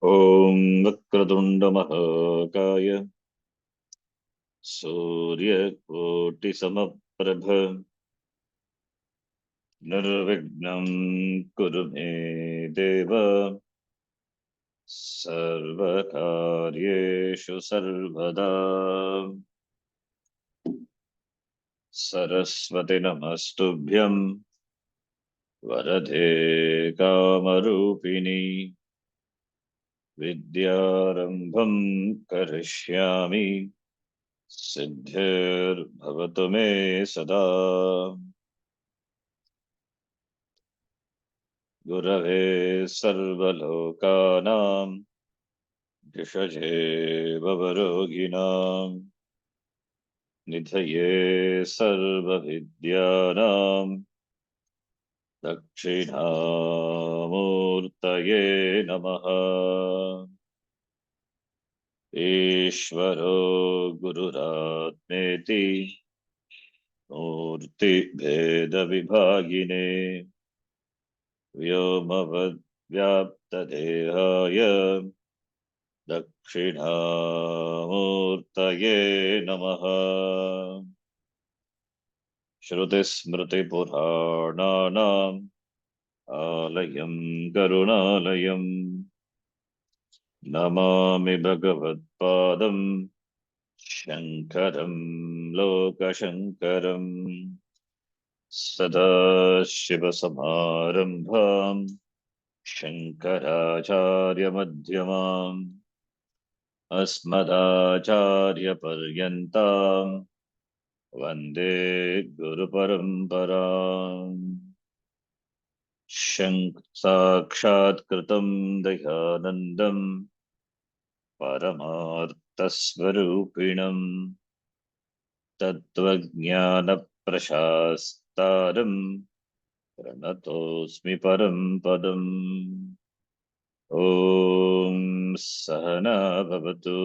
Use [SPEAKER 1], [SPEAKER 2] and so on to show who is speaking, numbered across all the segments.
[SPEAKER 1] ॐ वक्रतुण्डमहाकाय सूर्यकोटिसमप्रभ निर्विघ्नं कुरु मे देव सर्वकार्येषु सर्वदा। सरस्वती नमस्तुभ्यं वरदे कामरूपिणी विद्यारम्भं करिष्यामि सिद्धिर्भवतु मे सदा। गुरवे सर्वलोकानां भिषजे भवरोगिणां निधये सर्वविद्यानां दक्षिणामूर्तये नमः। ईश्वरो गुरुरात्मेति मूर्तिभेदविभागिने व्योमवद्व्याप्तदेहाय दक्षिणामूर्तये नमः। श्रुतिस्मृतिपुराणानाम् आलयं करुणालयं नमामि भगवत्पादं शङ्करं लोकशङ्करम्। सदाशिवसमारम्भां शङ्कराचार्यमध्यमाम् अस्मदाचार्यपर्यन्तां वन्दे गुरुपरम्पराम्। साक्षात्कृतं दयानन्दं परमार्थस्वरूपिणं तत्त्वज्ञानप्रशास्तारं प्रणतोऽस्मि परं पदम्। ॐ सहना भवतु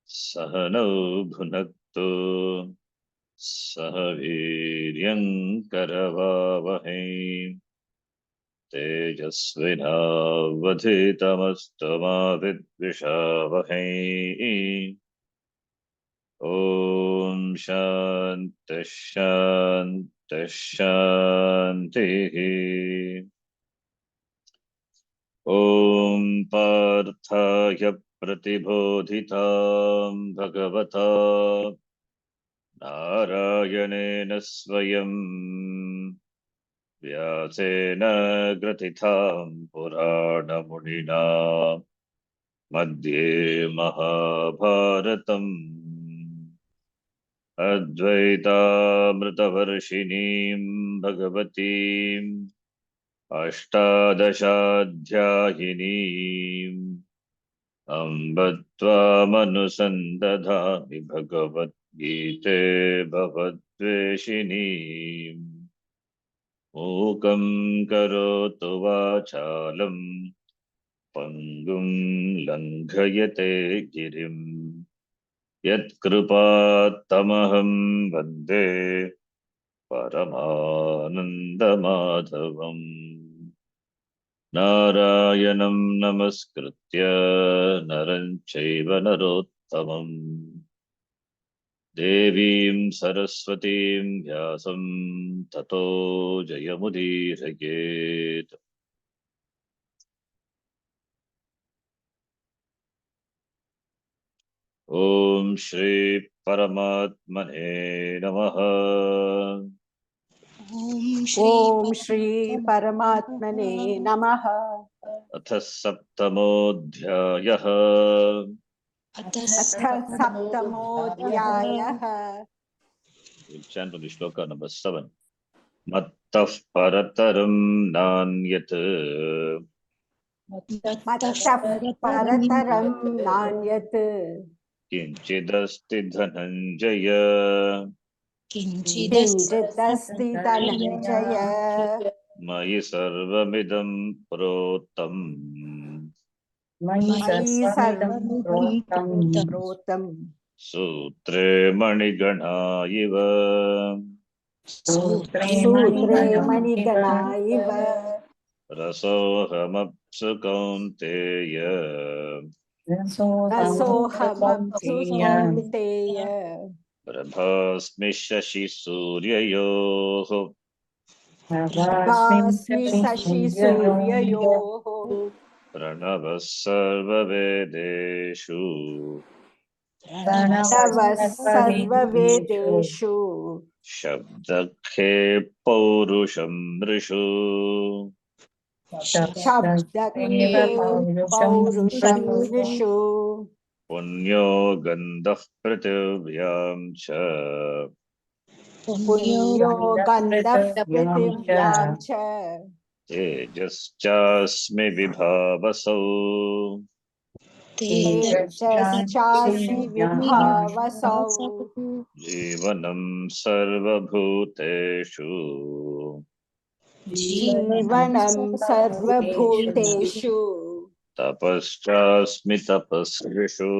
[SPEAKER 1] सहनौ भुनक्तु सह वीर्यं करवावहै तेजस्विनावधीतमस्तु मा विद्विषावहै। ॐ शान्तिः शान्तिः शान्तिः। ॐ पार्थाय प्रतिबोधितां भगवता नारायणेन स्वयं व्यासेन ग्रथितां पुराणमुनिना मध्ये महाभारतम् अद्वैतामृतवर्षिणीं भगवतीम् अष्टादशाध्यायिनीम् अम्ब त्वामनुसन्दधामि भगवद्गीते भवद्वेषिणीम्। मूकं करोतु वाचालं पङ्गुं लङ्घयते गिरिं यत्कृपात्तमहं वन्दे परमानन्दमाधवम्। नारायणं नमस्कृत्य नरं चैव नरोत्तमम् देवीं सरस्वतीं व्यासं ततो जयमुदीरयेत्। ॐ श्री परमात्मने नमः।
[SPEAKER 2] ओम श्री परमात्मने नमः।
[SPEAKER 1] अथ सप्तमोऽध्यायः।
[SPEAKER 2] अथ सप्तमोऽध्यायः।
[SPEAKER 1] We'll chant on the shloka number 7. मत्तः परतरं नान्यत्
[SPEAKER 2] मत्तः परतरं नान्यत्
[SPEAKER 1] किञ्चिदस्ति धनञ्जय
[SPEAKER 2] किञ्चिदस्ति धनञ्जय
[SPEAKER 1] मयि सर्वमिदं प्रोतम्
[SPEAKER 2] मयि सर्वं प्रोतं
[SPEAKER 1] सूत्रे मणिगणा इव।
[SPEAKER 2] सूत्रे मणिगणा इव
[SPEAKER 1] Rasohamapsu Kaunteya.
[SPEAKER 2] रसोऽहमप्सु कौन्तेय
[SPEAKER 1] Prabhasmi Shashi Suryayoh.
[SPEAKER 2] भास्मि शशिसूर्ययोः
[SPEAKER 1] Pranava Sarva Vedeshu.
[SPEAKER 2] नवः सर्ववेदेषु
[SPEAKER 1] Shabdakhe Paurusham Rishu.
[SPEAKER 2] शब्दखे पौरुषं नृषु
[SPEAKER 1] Punyo Gandhah Prativyam Cha.
[SPEAKER 2] पुण्यो गन्धः पृथिव्यां च
[SPEAKER 1] Tejaschasmi Vibhavasau.
[SPEAKER 2] तेजश्चास्मि विभावसौ
[SPEAKER 1] Jivanam Sarvabhuteshu.
[SPEAKER 2] जीवनं सर्वभूतेषु
[SPEAKER 1] Tapaschasmi Tapasvishu.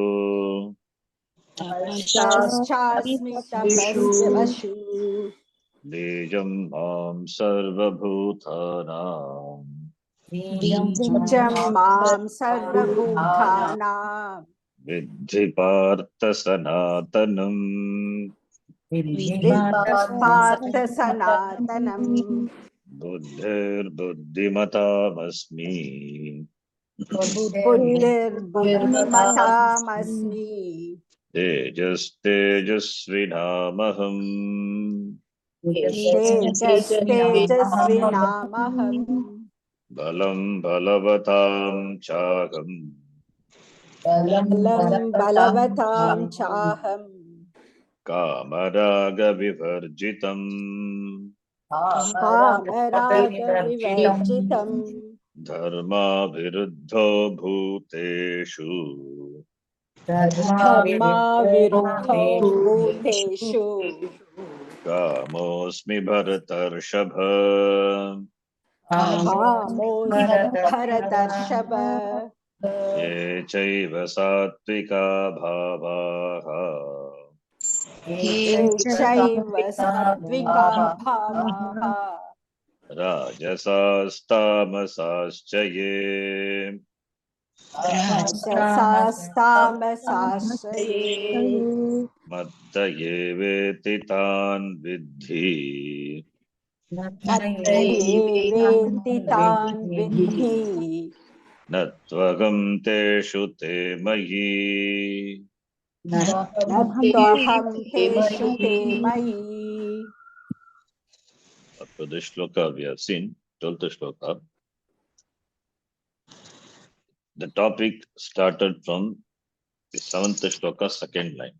[SPEAKER 2] तपश्चास्मि तपस्विषु
[SPEAKER 1] Bijam Mam Sarvabhutanam.
[SPEAKER 2] बीजं मां सर्वभूतानां
[SPEAKER 1] Vidhi Partha Sanatanam.
[SPEAKER 2] विद्पार्थ सनातनम्
[SPEAKER 1] Buddhir Buddhimatamasmi.
[SPEAKER 2] बुद्धिर्बुद्धिमतामस्मि
[SPEAKER 1] Tejas Tejasvinamaham.
[SPEAKER 2] तेजस्तेजस्विनामहम्
[SPEAKER 1] Balam Balavatam Chaham.
[SPEAKER 2] बलं बलवतां चाहम्
[SPEAKER 1] Kamaraga Vivarjitam.
[SPEAKER 2] कामरागविवर्जितम्
[SPEAKER 1] Dharma Viruddho Bhuteshu.
[SPEAKER 2] धर्मा विरुद्धो भूतेषु
[SPEAKER 1] Kamosmi Bharatarshabha.
[SPEAKER 2] कामोऽस्मि भरतर्षभ
[SPEAKER 1] Ye chaiva satvika bhavaha.
[SPEAKER 2] ये चैव सात्विका भावाः
[SPEAKER 1] Rajasastamasascha ye.
[SPEAKER 2] राजसास्तामसाश्रये
[SPEAKER 1] Matta ye veti tan vidhi.
[SPEAKER 2] मत्तये वेत्ति तान् विद्धि
[SPEAKER 1] Natvagam teshu te mayi.
[SPEAKER 2] न त्वहं तेषु ते मयि
[SPEAKER 1] Up to this shloka we have seen, 12th shloka. The topic started from the 7th shloka, second line.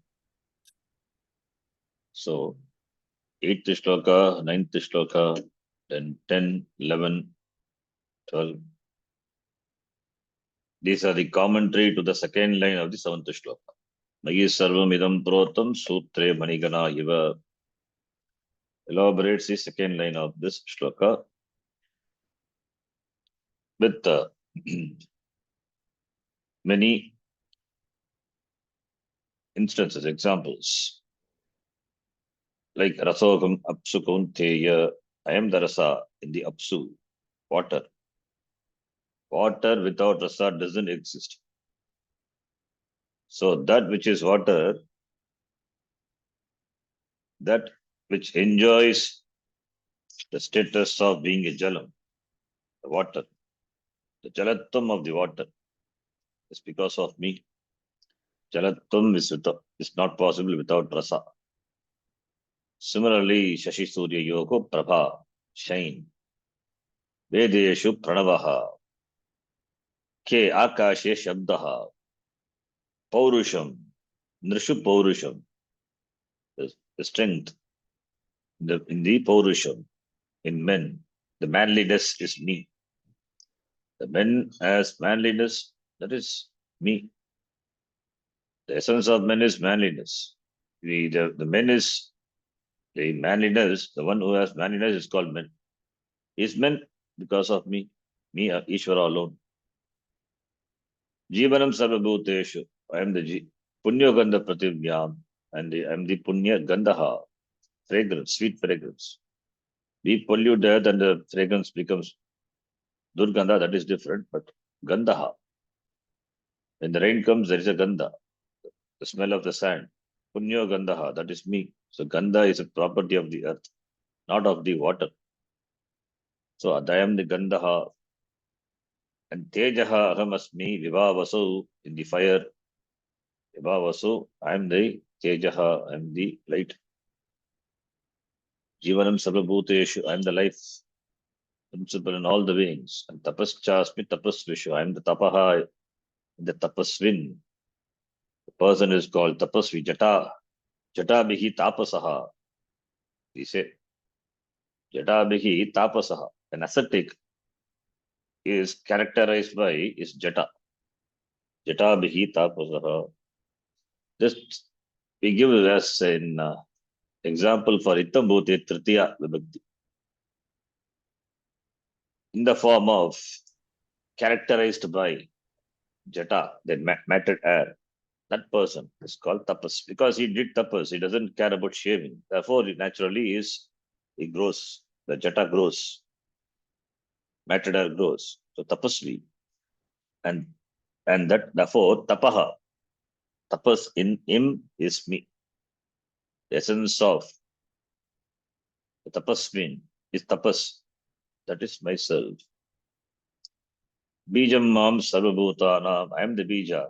[SPEAKER 1] So, 8th shloka, 9th shloka, then 10, 11, 12. These are the commentary to the second line of the 7th shloka. Mayi sarvam idam protam sutre manigana iva. Elaborates the second line of this shloka with many instances, examples. Like Rasogam Apsu Kaunteya, I am the rasa in the Apsu, water. Water without rasa doesn't exist. So that which is water, that which enjoys the status of being a jalam, the water, the jalattam of the water, is because of me. Jalattam is not possible without rasa. Similarly, Shashi Surya Yoko Prabha, shine. Vedeshu Pranavaha, Ke Akashe Shabdaha, Paurusham, Nrishu Paurusham, the strength in the Paurusham, in men. The manliness is me. The men as manliness, that is me. The essence of men is manliness. The men is the manliness, the one who has manliness is called men. He is men because of me, Ishvara alone. Jivanam Sarvabhuteshu, I am the Punya Gandha Prativnyam, and I am the Punya Gandhaha, fragrance, sweet fragrance. We pollute the earth and the fragrance becomes Durgandha, that is different, but Gandaha. When the rain comes, there is a Gandha, the smell of the sand. Punyo Gandaha, that is me. So Gandha is a property of the earth, not of the water. So I am the Gandaha. And Tejaha Aham Asmi Vivavasu, in the fire. Vivavasu, I am the Tejaha, I am the light. Jivanam Sarvabhuteshu, I am the life principle in all the beings. And Tapaschasmi Tapasvishu, I am the Tapaha, the Tapasvin. The person is called Tapasvi Jata. Jatabihi Tapasaha. He said, Jatabihi Tapasaha. An ascetic is characterized by is Jata. Jatabihi Tapasaha. Just we give as an example for Itambhuti Tritiya Vibhakti. In the form of characterized by Jata, that matted air. That person is called tapas because he did tapas. He doesn't care about shaving. Therefore, it naturally he grows. The Jata grows. Matted air grows. So tapasvi. And that therefore tapaha. Tapas in him is me. The essence of the tapasvin is tapas. That is myself. Bijam mam sarvabhutanam. I am the bija.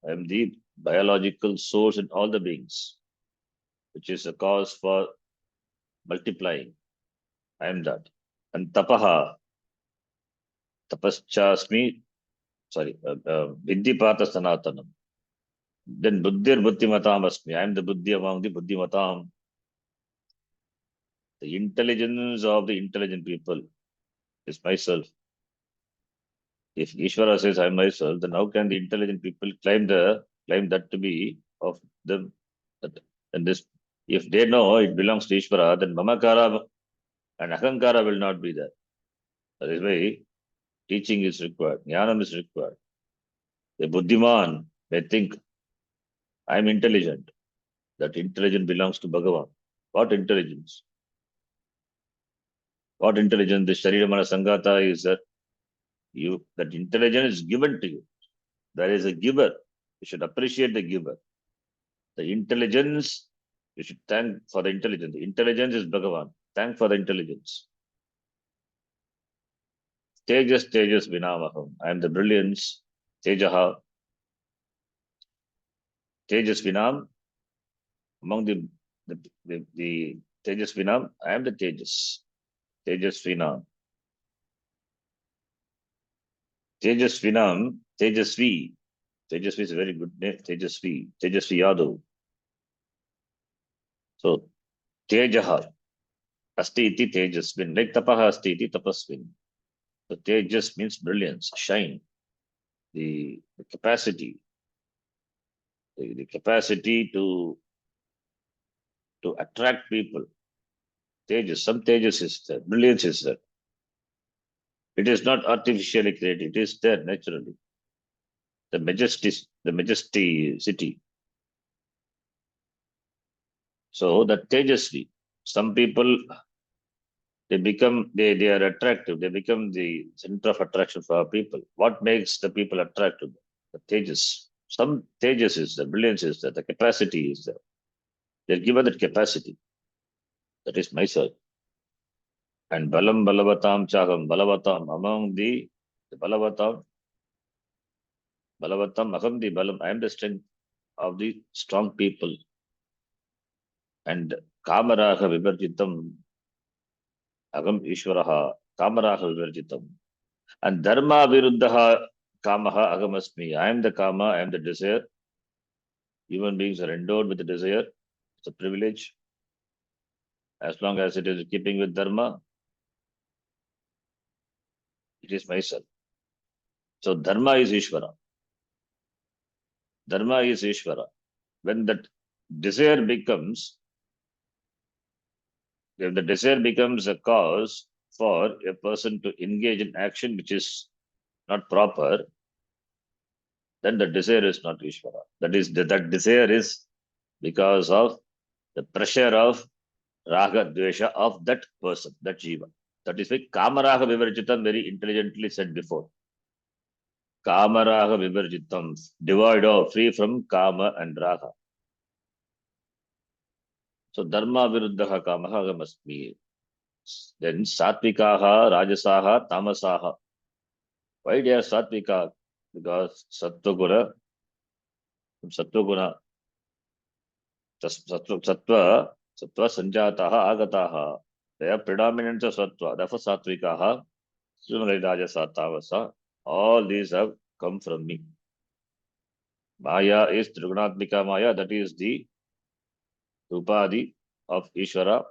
[SPEAKER 1] I am the biological source in all the beings, which is a cause for multiplying. I am that. And tapaha, tapaschasmi, sorry, viddhipata sanatanam. Then buddhir buddhimatam asmi. I am the buddhi among the buddhimatam. The intelligence of the intelligent people is myself. If Ishvara says I am myself, then how can the intelligent people claim that to be of them? And this, if they know it belongs to Ishvara, then Mamakara and Ahankara will not be there. That is why teaching is required, Jnanam is required. A Buddhiman may think, I am intelligent. That intelligence belongs to Bhagavan. What intelligence? What intelligence? The Shariramana Sangata is that that intelligence is given to you. There is a giver. You should appreciate the giver. The intelligence, you should thank for the intelligence. The intelligence is Bhagavan. Thank for the intelligence. Tejas Vinamaham. I am the brilliance. Tejaha. Tejas Vinam. Among the Tejas Vinam, I am the Tejas. Tejas Vinam. Tejas Vinam, Tejasvi. Tejasvi is a very good name. Tejasvi. Tejasvi Yadav. So, Tejaha. Asti iti Tejasvin. Like Tapaha Asti iti Tapasvin. So, Tejas means brilliance, shine. The capacity. The capacity to attract people. Tejas. Some Tejas is there. Brilliance is there. It is not artificially created. It is there naturally. The majesty city. So that Tejasvi, some people they are attractive. They become the center of attraction for our people. What makes the people attractive? The Tejas. Some Tejas is there, brilliance is there, the capacity is there. They're given that capacity. That is myself. And Balam Balavatam Chaham Balavatam among the Balavatam Aham the Balam. I am the strength of the strong people. And Kamaraha Vivarjitam Agam Ishvaraha Kamaraha Vivarjitam. And Dharma Viruddaha Kamaha Agamasmi. I am the Kama, I am the desire. Human beings are endowed with the desire. It's a privilege. As long as it is keeping with Dharma, it is myself. So Dharma is Ishvara. Dharma is Ishvara. When that desire becomes, if the desire becomes a cause for a person to engage in action which is not proper, then the desire is not Ishvara. That desire is because of the pressure of Raga Dvesha of that person, that Jiva. That is why Kamaraha Vivarjitam very intelligently said before. Kamaraha Vivarjitam, devoid of, free from Kama and Raga. So Dharma Viruddhaha Kamaha must be. Then Satvikaha, Rajasaha, Tamasaha. Why they are Satvika? Because Sattva Guna, Sattva Sanjataha, Agataha. They are predominant of Sattva. Therefore Satvikaha, Srimali Rajasa, Tamasa. All these have come from me. Maya is Trigunatmika Maya, that is the Upadhi of Ishvara.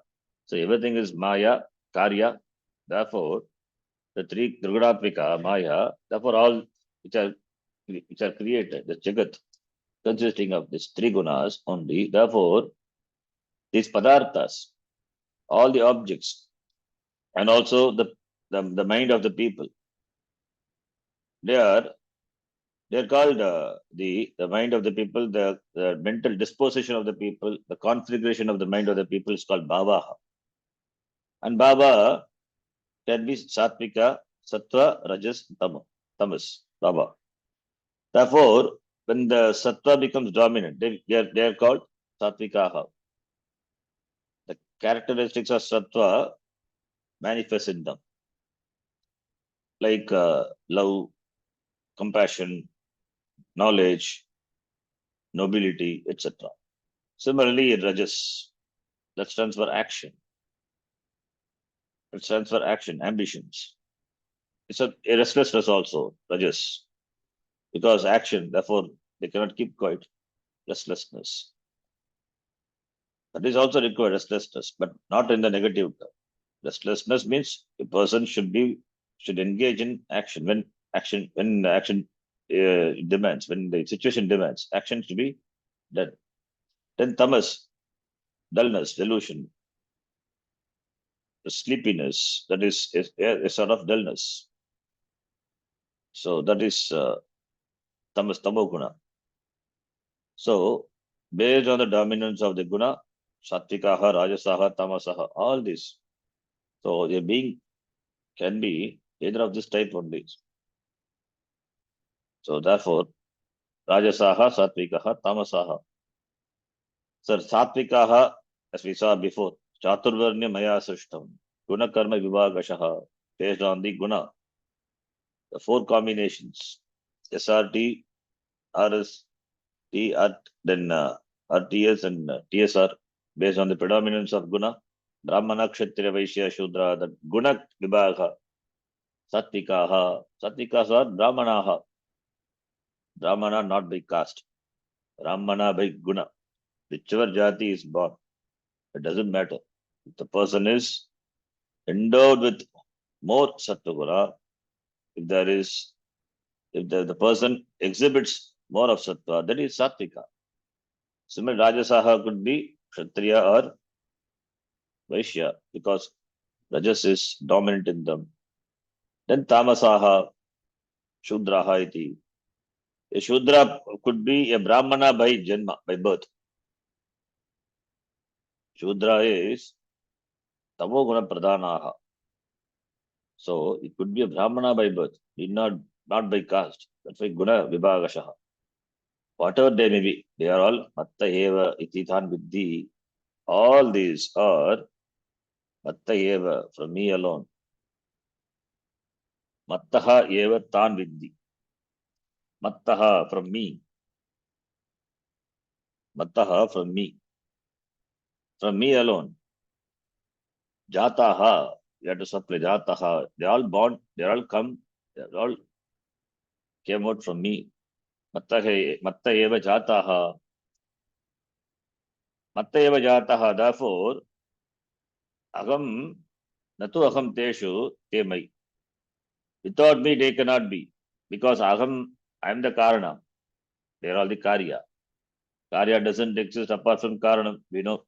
[SPEAKER 1] So everything is Maya, Karya. Therefore, the three Trigunatmika Maya, therefore all which are created, the Jagat, consisting of these three gunas only. Therefore, these Padarthas, all the objects, and also the mind of the people, they are called the mind of the people, the mental disposition of the people, the configuration of the mind of the people is called bhava. And bhava can be satvika, sattva, rajas, tamas, bhava. Therefore, when the sattva becomes dominant, they are called satvikaha. The characteristics of sattva manifest in them, like love, compassion, knowledge, nobility, etc. Similarly, rajas, that stands for action. It stands for action, ambitions. It's a restlessness also, rajas, because action, therefore they cannot keep quiet. Restlessness. That is also required, restlessness, but not in the negative term. Restlessness means a person should engage in action when action demands, when the situation demands, action should be done. Then tamas, dullness, delusion, the sleepiness, that is a sort of dullness. So that is tamas, tamoguna. So based on the dominance of the guna, satvikaha, rajasaha, tamasaha, all this. So a being can be either of this type only. So therefore, rajasaha, satvikaha, tamasaha. Sir, satvikaha, as we saw before, chaturvarnya maya srishtam, guna karma vibhagashaha, based on the guna, the four combinations, SRT, RS, T, then RTS and TSR, based on the predominance of guna, Brahmana, Kshatriya, Vaishya, Shudra, the guna vibhaga, satvikaha, satvikas are Brahmanaha, Brahmana not by caste, Brahmana by guna, whichever jati is born, it doesn't matter. If the person is endowed with more sattva, if the person exhibits more of sattva, that is sattvika. Similarly, rajasaha could be kshatriya or vaishya because rajas is dominant in them. Then tamasaha, shudraha iti. A shudra could be a brahmana by janma, by birth. Shudra is tamoguna pradhanaha. So it could be a brahmana by birth, not by caste. That's why guna vibhagashaha. Whatever they may be, they are all matta eva ititan viddhi. All these are matta eva, from me alone. Mattaha eva tan viddhi. Mattaha, from me. Mattaha, from me. From me alone. Jataha, you have to supply jataha. They all born, they all come, they all came out from me. Matta eva jataha. Matta eva jataha. Therefore, aham, natu aham teshu te mai. Without me, they cannot be. Because aham, I am the karana. They are all the karya. Karya doesn't exist apart from karanam. We know.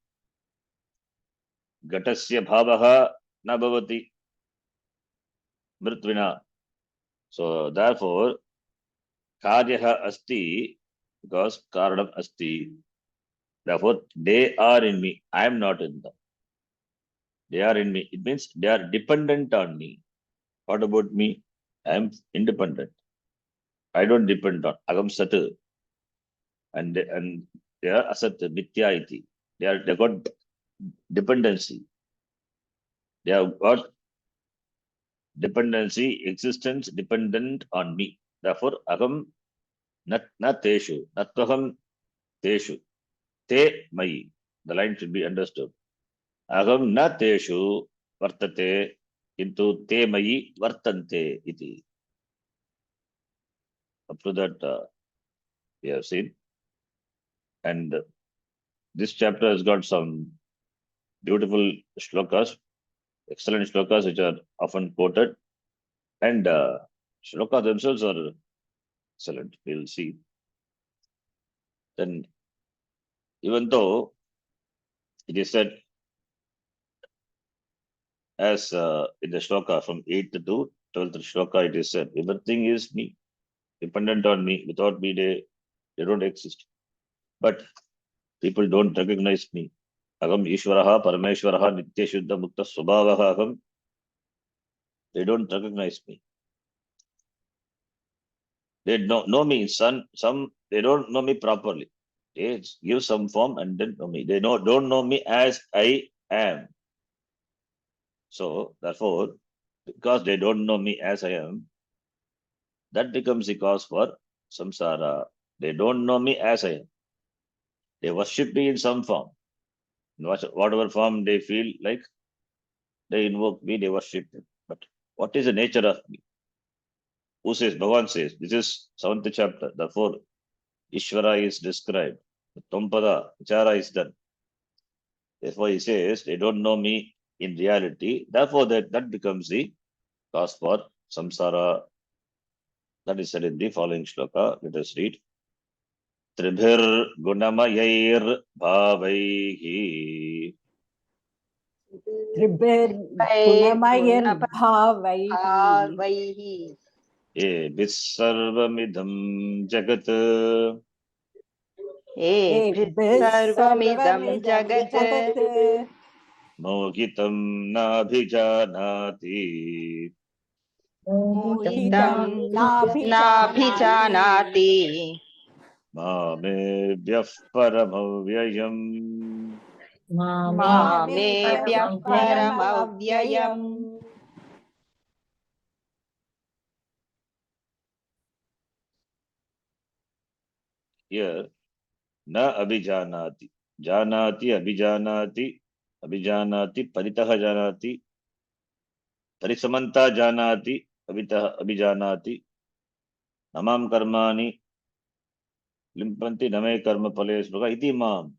[SPEAKER 1] Gatasya bhavaha na bhavati mritvina. So therefore, karyaha asti, because karanam asti. Therefore, they are in me. I am not in them. They are in me. It means they are dependent on me. What about me? I am independent. I don't depend on Agam Sat, and they are Asat Mithya iti. They got dependency. They have got dependency, existence dependent on me. Therefore, Agam na teshu, natvaham teshu, te mai. The line should be understood. Agam na teshu vartate, into te mai vartante iti. Up to that, we have seen. And this chapter has got some beautiful shlokas, excellent shlokas, which are often quoted. And shlokas themselves are excellent. We'll see. Then, even though it is said, as in the shloka from 8th to 12th shloka, it is said, everything is me, dependent on me. Without me, they don't exist. But people don't recognize me. Agam Ishwaraha, Parameshwaraha, Nitya Shuddha Mukta Swabhavaha Agam. They don't recognize me. They don't know me. They don't know me properly. They give some form and then know me. They don't know me as I am. So, therefore, because they don't know me as I am, that becomes the cause for samsara. They don't know me as I am. They worship me in some form. In whatever form they feel like, they invoke me, they worship me. But what is the nature of me? Who says? Bhagavan says. This is 7th chapter. Therefore, Ishvara is described. The Tampada, Vichara is done. Therefore, he says, they don't know me in reality. Therefore, that becomes the cause for samsara. That is said in the following shloka. Let us read. Tribhir gunamayair bhavaihi.
[SPEAKER 2] त्रिभिर्गुणमयैर्भावैः
[SPEAKER 1] Ye visarvamidham jagat.
[SPEAKER 2] एभिः सर्वमिदं जगत्
[SPEAKER 1] Mohitam nabhijanati.
[SPEAKER 2] मोहितं नाभिजानाति
[SPEAKER 3] नाभिजानाति
[SPEAKER 1] Mamevyah paramavyayam.
[SPEAKER 3] मामेभ्यः
[SPEAKER 2] मामेभ्यः
[SPEAKER 3] परमव्ययम्
[SPEAKER 2] परमव्ययम्
[SPEAKER 1] Here, na abhijanati. Janati, abhijanati, abhijanati, paritaha janati, parisamanta janati, abhijanati, namam karmani, limpanti name karma palesvaga iti mam.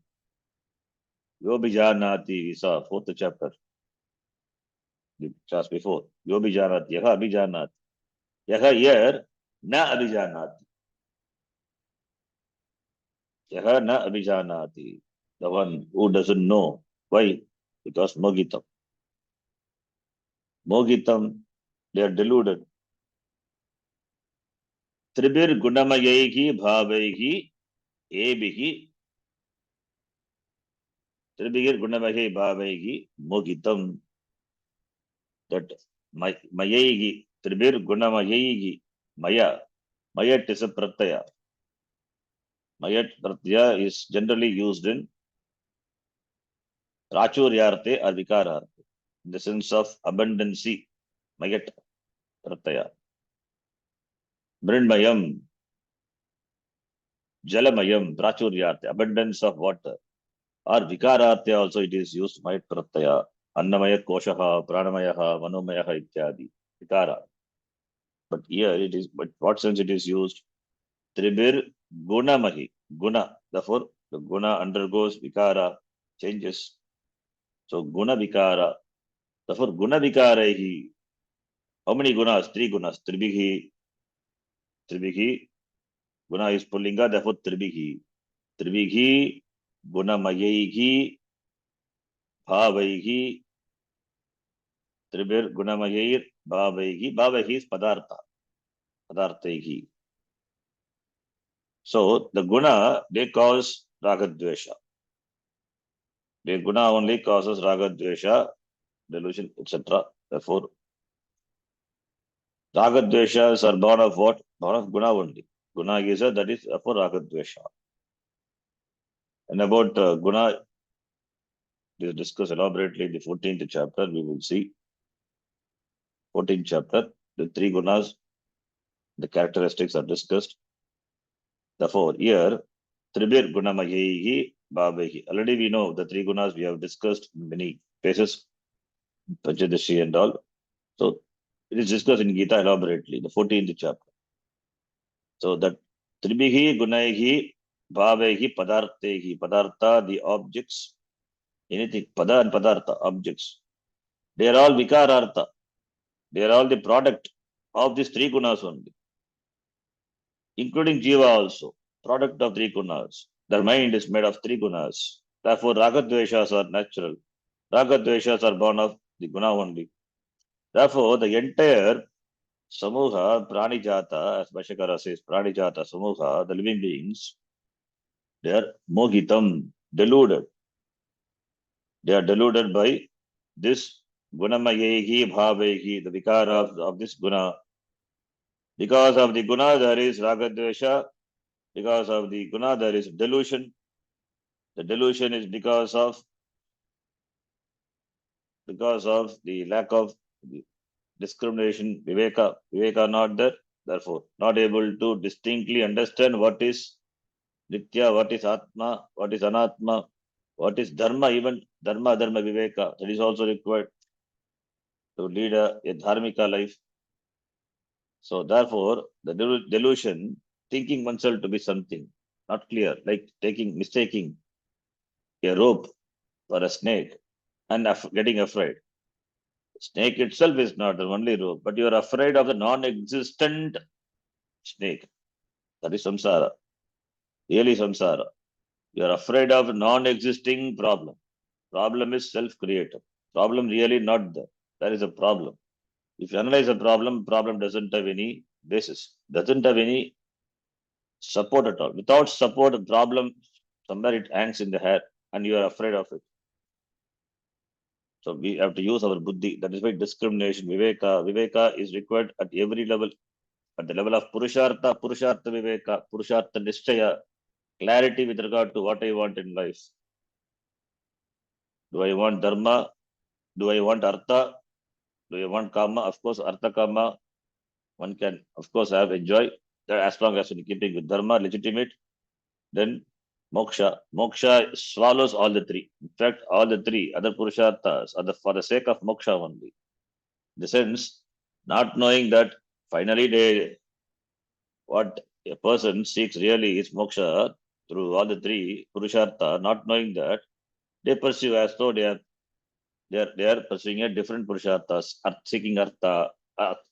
[SPEAKER 1] Yo abhijanati, we saw 4th chapter, just before. Yo abhijanati, yaha abhijanati. Yaha here, na abhijanati. Yaha na abhijanati. The one who doesn't know. Why? Because mogitam. Mogitam, they are deluded. Tribir gunamayehi bhavaihi ebihi. Tribir gunamayehi bhavaihi mogitam. That mayehi, tribir gunamayehi, maya. Mayat is a pratyaya. Mayat pratyaya is generally used in rachuryarte or vikararte, in the sense of abundancy. Mayat pratyaya. Mrinmayam, jalamayam, prachuryarte, abundance of water. Or vikararte also it is used, mayat pratyaya. Annamaya koshaha, pranamayaha, manomayaha ityadi. Vikara. But here it is, but what sense it is used? Tribir gunamahi. Guna. Therefore, the guna undergoes vikara, changes. So guna vikara. Therefore, guna vikarehi. How many gunas? 3 gunas. Tribhihi. Tribhihi. Guna is pullinga, therefore tribhihi. Tribhihi gunamayehi bhavaihi. Tribir gunamayeir bhavaihi. Bhavaihi is padartha. Padarthaihi. So the guna, they cause ragadvesha. The guna only causes ragadvesha. delusion, etc. Therefore, Ragadveshas are born of what? Born of guna only. Guna is a, that is for Ragadvesha. And about guna, we will discuss elaborately in the 14th chapter. We will see 14th chapter, the three gunas, the characteristics are discussed. Therefore, here, Tribir Gunamayehi Babehi. Already we know the three gunas we have discussed in many places, Panchadashi and all. So, it is discussed in Gita elaborately, the 14th chapter. So, that Tribihi Gunaihi Babehi Padartehi. Padartha, the objects, anything, Pada and Padartha, objects. They are all Vikarartha. They are all the product of these three gunas only, including Jiva also, product of three gunas. Their mind is made of three gunas. Therefore, Ragadveshas are natural. Ragadveshas are born of the guna only. Therefore, the entire Samuha, Pranijata, as Bhashakara says, Pranijata, Samuha, the living beings, they are mohitam, deluded. They are deluded by this gunamayehi bhavehi, the vikara of this guna. Because of the guna, there is ragadvesha. Because of the guna, there is delusion. The delusion is because of the lack of discrimination, viveka not there. Therefore, not able to distinctly understand what is nitya, what is atma, what is anatma, what is dharma, even dharma viveka. That is also required to lead a dharmika life. So therefore, the delusion, thinking oneself to be something not clear, like mistaking a rope for a snake and getting afraid. Snake itself is not the only rope, but you are afraid of the non-existent snake. That is samsara. Really samsara. You are afraid of non-existing problem. Problem is self-created. Problem really not there. That is a problem. If you analyze a problem, problem doesn't have any basis, doesn't have any support at all. Without support, the problem, somewhere it hangs in the air and you are afraid of it. So we have to use our buddhi. That is why discrimination, viveka is required at every level. At the level of purushartha viveka, purushartha nishchaya, clarity with regard to what I want in life. Do I want dharma? Do I want artha? Do I want kama? Of course, artha kama, one can, of course, have enjoy that as long as in keeping with dharma, legitimate. Then moksha. Moksha swallows all the three. In fact, all the three other purusharthas are for the sake of moksha only. In the sense, not knowing that finally what a person seeks really is moksha through all the three purushartha, not knowing that they pursue as though they are pursuing a different purusharthas, seeking artha,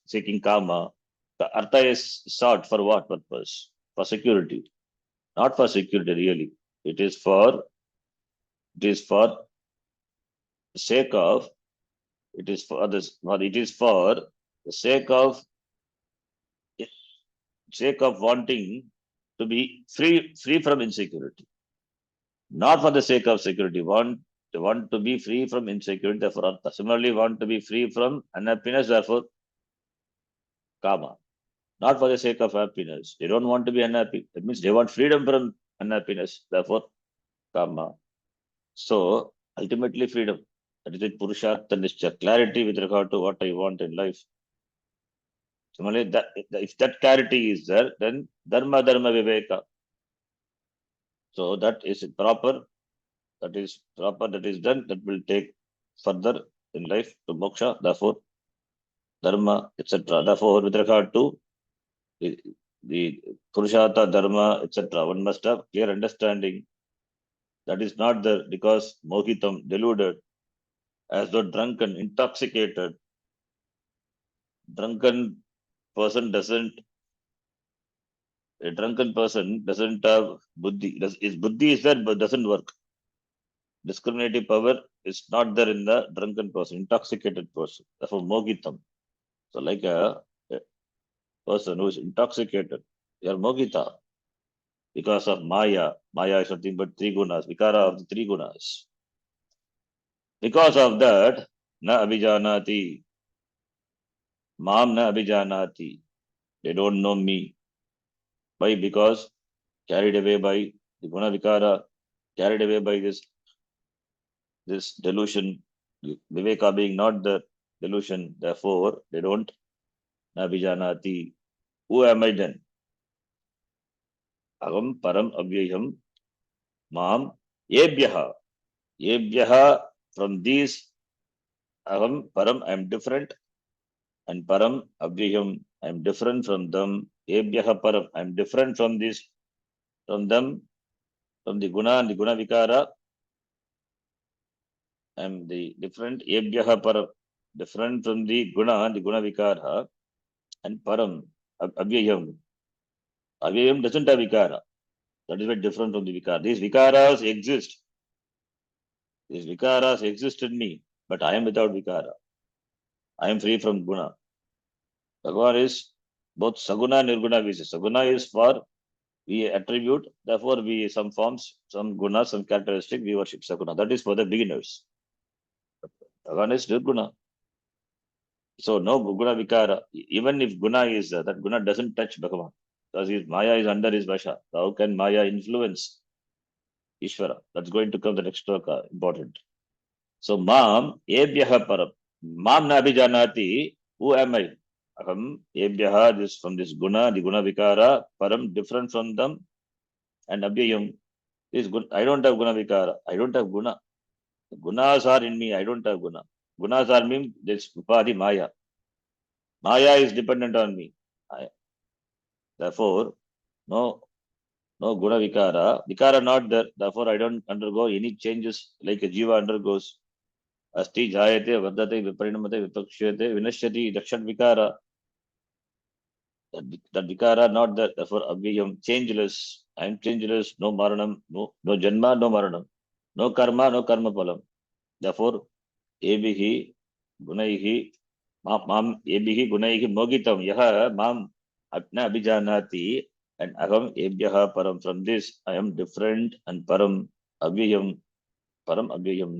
[SPEAKER 1] seeking kama. The artha is sought for what purpose? For security. Not for security really. It is for the sake of it is for this it is for the sake of wanting to be free from insecurity. Not for the sake of security. Want to be free from insecurity, therefore artha. Similarly, want to be free from unhappiness, therefore kama. Not for the sake of happiness. They don't want to be unhappy. That means they want freedom from unhappiness, therefore kama. So ultimately freedom. That is it, Purushartha Nishcha, clarity with regard to what I want in life. Similarly, if that clarity is there, then Dharma Viveka. So that is proper, that is done, that will take further in life to moksha, therefore Dharma, etc. Therefore, with regard to the Purushartha, Dharma, etc., one must have clear understanding. That is not there because mohitam, deluded, as though drunken, intoxicated. Drunken person doesn't have buddhi. His buddhi is there but doesn't work. Discriminative power is not there in the drunken person, intoxicated person. Therefore, mogitam. So, like a person who is intoxicated, they are mogita because of maya. Maya is nothing but three gunas, vikara of the three gunas. Because of that, na abhijanati. Mam na abhijanati. They don't know me. Why? Because carried away by the guna vikara, carried away by this delusion, viveka being not the delusion, therefore they don't na abhijanati. Who am I then? Aham param avyayam mam yebhyaha. Yebhyaha, from these aham param, I am different, and param avyayam, I am different from them. Yebhyaha param, I am different from this, from them, from the guna and the guna vikara. I am the different yebhyaha param, different from the guna and the guna vikara, and param avyayam. Avyayam doesn't have vikara. That is very different from the vikara. These vikaras exist. These vikaras exist in me, but I am without vikara. I am free from guna. Bhagavan is both saguna and nirguna visa. Saguna is for we attribute, therefore we some forms, some guna, some characteristic we worship saguna. That is for the beginners. Bhagavan is nirguna. So no guna vikara. Even if guna is that guna doesn't touch Bhagavan. Because his Maya is under his Vasha. How can Maya influence Ishvara? That's going to come the next sloka, important. So Mam, Ebhyaha Param. Mam na abhijanati. Who am I? Aham, Ebhyaha, this from this guna, the guna vikara, Param, different from them, and Abhyayam is good. I don't have guna vikara. I don't have guna. Gunas are in me. I don't have guna. Gunas are me. This upadhi Maya. Maya is dependent on me. Therefore, no guna vikara. Vikara not there. Therefore, I don't undergo any changes like a jiva undergoes. Asti jayate, vardate, viparinamate, vipakshate, vinashyati, dakshan vikara. That vikara not there. Therefore, abhyayam, changeless. I am changeless. No maranam, no janma, no maranam. No karma palam. Therefore, ebihi, gunaihi, mam, ebihi, gunaihi, mogitam, yaha, mam, atna abhijanati, and aham, ebhyaha, param. From this, I am different, and param, abhyayam,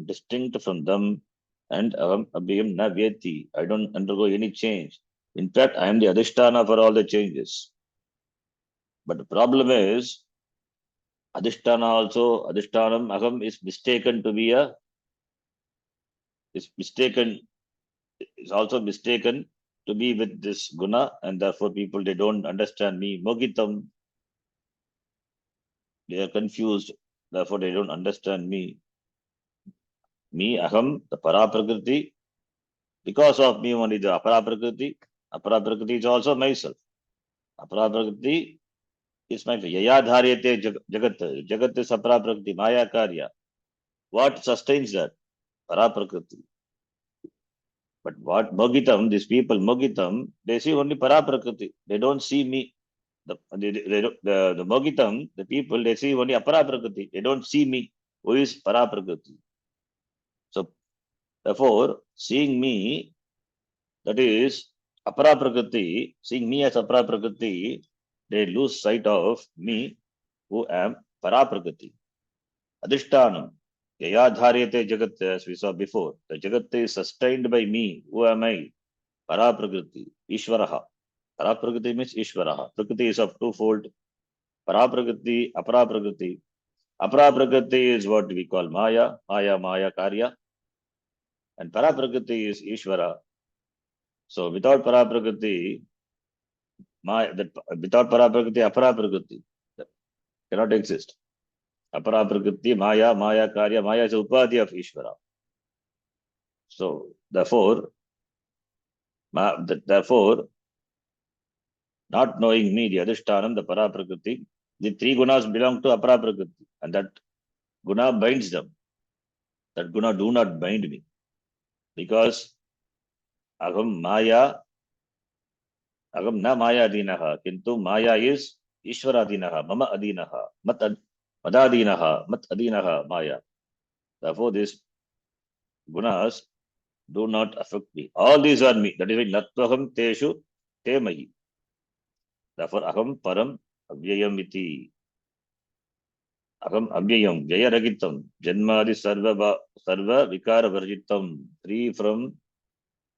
[SPEAKER 1] distinct from them, and aham, abhyayam, na vyeti. I don't undergo any change. In fact, I am the adhisthana for all the changes. But the problem is, adhishthanam, aham is mistaken to be is also mistaken to be with this guna, and therefore people, they don't understand me. Mogitam, they are confused, therefore they don't understand me. Me, aham, the paraprakriti, because of me only the aparaprakriti. Aparaprakriti is also myself. Aparaprakriti is my yayadharyate jagat. Jagat is aparaprakriti, maya karya. What sustains that? Paraprakriti. But what Mogitam, these people, Mogitam, they see only Paraprakriti. They don't see me. The Mogitam, the people, they see only Aparaprakriti. They don't see me, who is Paraprakriti. So, therefore, seeing me, that is Aparaprakriti, seeing me as Aparaprakriti, they lose sight of me, who am Paraprakriti. Adhishtanam, Yayadharyate Jagat, as we saw before. The Jagat is sustained by me. Who am I? Paraprakriti, Ishvaraha. Paraprakriti means Ishvaraha. Prakriti is of twofold. Paraprakriti, Aparaprakriti. Aparaprakriti is what we call Maya, Maya Karya. And Paraprakriti is Ishvara. So without Paraprakriti, without Paraprakriti, Aparaprakriti cannot exist. Aparaprakriti, Maya Karya. Maya is a upadhi of Ishvara. So therefore, not knowing me, the Adhishtanam, the Paraprakriti, the three gunas belong to Aparaprakriti, and that guna binds them. That guna do not bind me. Because aham na maya adinaha, kintu maya is Ishvara adinaha, mama adinaha, madadinaha, mat adinaha maya. Therefore, these gunas do not affect me. All these are me. That is why natvaham teshu te mahi. Therefore, aham param avyayam iti. Aham avyayam, jaya ragitam, janmadi sarva vikara varjitam, free from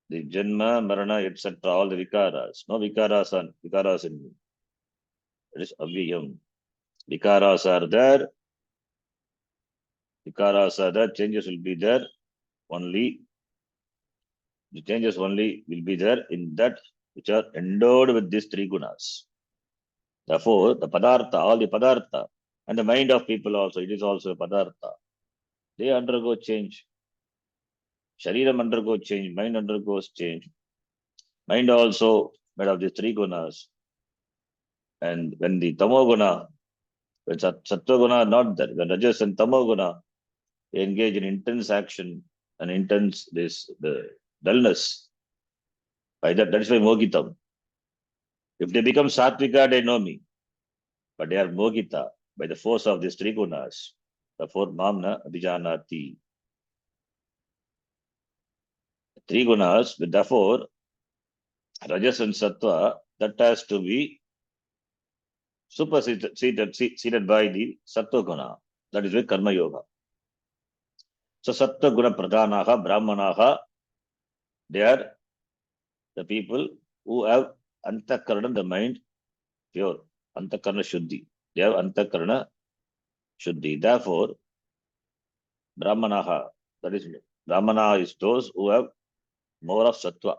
[SPEAKER 1] The Janma, Marana, etc., all the Vikaras. No Vikaras in me. It is Avyayam. Vikaras are there. Vikaras are there. Changes will be there. Only the changes only will be there in that which are endowed with these three gunas. Therefore, the Padartha, all the Padartha, and the mind of people also, it is also a Padartha. They undergo change. Shariram undergoes change, mind undergoes change. Mind also made of these three gunas. And when the Tamoguna, when Sattva guna are not there, when Rajas and Tamoguna, they engage in intense action and intense the dullness. By that is why Mogitam. If they become Sattvika, they know me. But they are Mogita by the force of these three gunas. Therefore, Mamna Abhijanati. Three gunas, therefore, Rajas and Sattva, that has to be seated by the Sattva guna. That is why Karma Yoga. So Sattva guna pradhanaha, Brahmanaha, they are the people who have Antakarana, the mind, pure. Antakarana Shuddhi. They have Antakarana Shuddhi. Therefore, Brahmanaha, that is, Brahmana is those who have more of Sattva.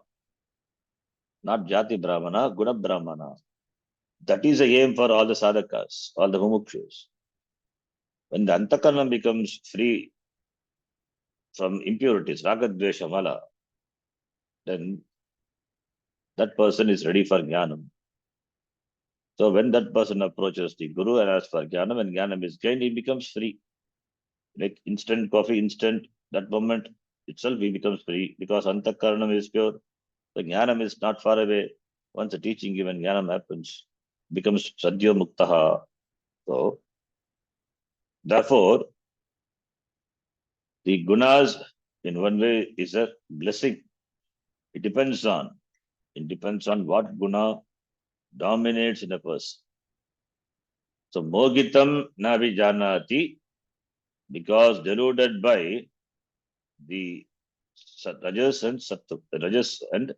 [SPEAKER 1] Not Jati Brahmana, Guna Brahmana. That is the aim for all the sadhakas, all the mumukshus. When the Antakarana becomes free from impurities, Raga, Dvesha, Mala, then that person is ready for Jnanam. So when that person approaches the Guru and asks for Jnanam, and Jnanam is gained, he becomes free. Like instant coffee, instant, that moment itself he becomes free because Antakaranam is pure. The Jnanam is not far away. Once the teaching given, Jnanam happens, becomes Sadhya Muktaha. So, therefore, the gunas in one way is a blessing. It depends on what guna dominates in a person. So Mogitam Navi Janati, because deluded by the Rajas and Sattva, Rajas and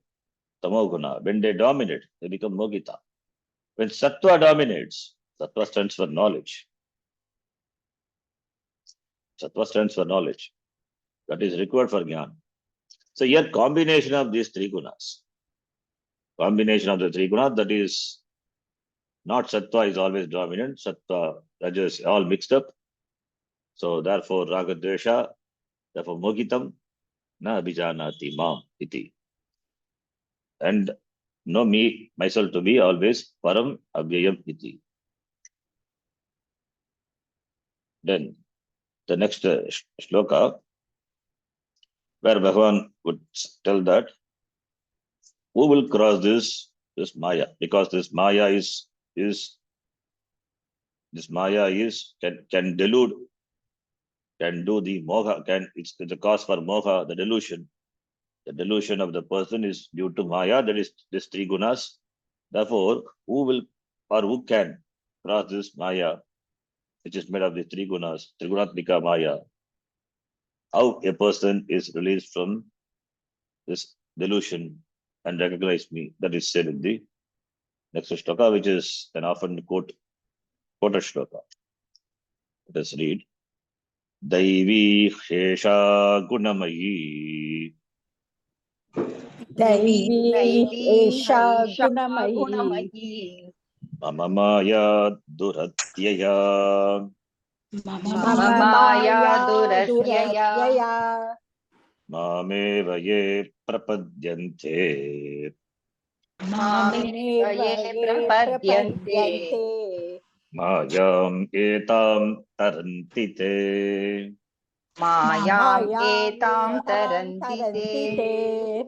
[SPEAKER 1] Tamoguna, when they dominate, they become Mogita. When Sattva dominates, Sattva stands for knowledge. Sattva stands for knowledge. That is required for Jnana. So here combination of these three gunas. Combination of the three gunas, that is not Sattva is always dominant. Sattva, Rajas, all mixed up. So therefore, Raga Dvesha, therefore Mogitam, na abhijanati mam iti. And know me, myself to be always param avyayam iti. Then the next shloka, where Bhagavan would tell that who will cross this Maya, because this Maya is can delude, can do the moha, it's the cause for moha, the delusion. The delusion of the person is due to Maya, that is these three gunas. Therefore, who will or who can cross this Maya, which is made of the three gunas, Trigunatmika Maya? How a person is released from this delusion and recognize me? That is said in the next shloka, which is an often quoted shloka. Let us read. Daivi Shesha Gunamayi
[SPEAKER 2] दैवी एषा गुणमयी
[SPEAKER 3] गुणमयी
[SPEAKER 1] Mama Maya Durathyaya
[SPEAKER 2] मम
[SPEAKER 3] मम
[SPEAKER 2] माया
[SPEAKER 3] माया दुरत्यया
[SPEAKER 2] दुरत्यया
[SPEAKER 1] Mameva ye prapadyante
[SPEAKER 3] मामेव
[SPEAKER 2] मामेव
[SPEAKER 3] ये
[SPEAKER 2] ये
[SPEAKER 3] प्रपद्यन्ते
[SPEAKER 2] प्रपद्यन्ते
[SPEAKER 1] Mayam etam tarantite.
[SPEAKER 3] मायाम् एतां
[SPEAKER 2] मायामेतां
[SPEAKER 3] तरन्ति ते
[SPEAKER 2] तरन्ति ते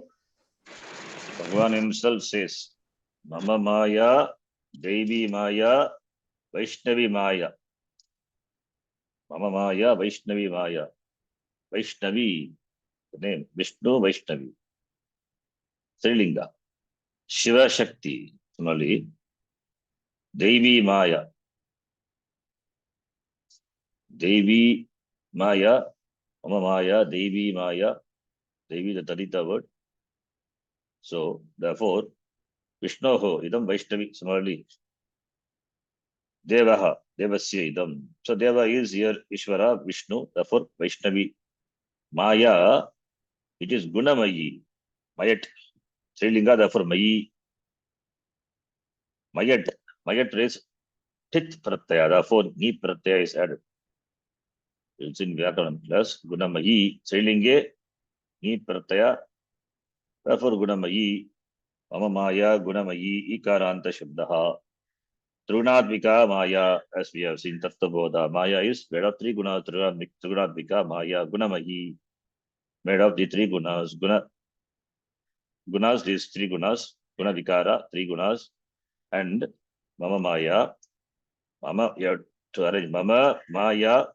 [SPEAKER 1] Bhagavan himself says, Mama Maya, Devi Maya, Vaishnavi Maya. Mama Maya, Vaishnavi Maya. Vaishnavi, the name, Vishnu Vaishnavi. Srilinga. Shiva Shakti, similarly, Devi Maya. Devi Maya, Mama Maya, Devi Maya. Devi, the Dalita word. So therefore, Vishnoho idam Vaishnavi. Similarly, Devaha, Devasya idam. So Deva is here Ishvara, Vishnu, therefore Vaishnavi. Maya, it is Gunamayi. Mayat, Srilinga, therefore Mayi. Mayat, Mayat is Tit Pratyaya, therefore Ni Pratyaya is added. It's in Vyakaranam plus Gunamayi, Srilinge, Ni Pratyaya, therefore Gunamayi. Mama Maya, Gunamayi, Ikaranta Shabdaha. Trunadvika Maya, as we have seen, Tattva Maya is made of three gunas, Trunadvika Maya, Gunamayi, made of the three gunas, gunas, these three gunas, Guna Vikara, three gunas, and Mama Maya, Mama, you have to arrange Mama Maya,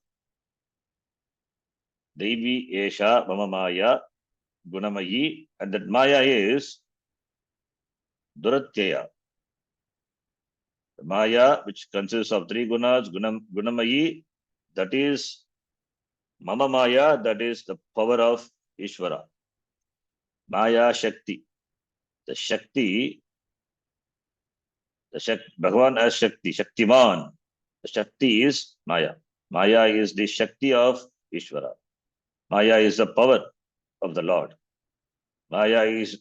[SPEAKER 1] Devi Esha, Mama Maya, Gunamayi, and that Maya is Duratyaya. Maya, which consists of three gunas, Gunamayi, that is Mama Maya, that is the power of Ishvara. Maya Shakti. The Shakti, Bhagavan as Shakti, Shaktiman. The Shakti is Maya. Maya is the Shakti of Ishvara. Maya is the power of the Lord. Maya is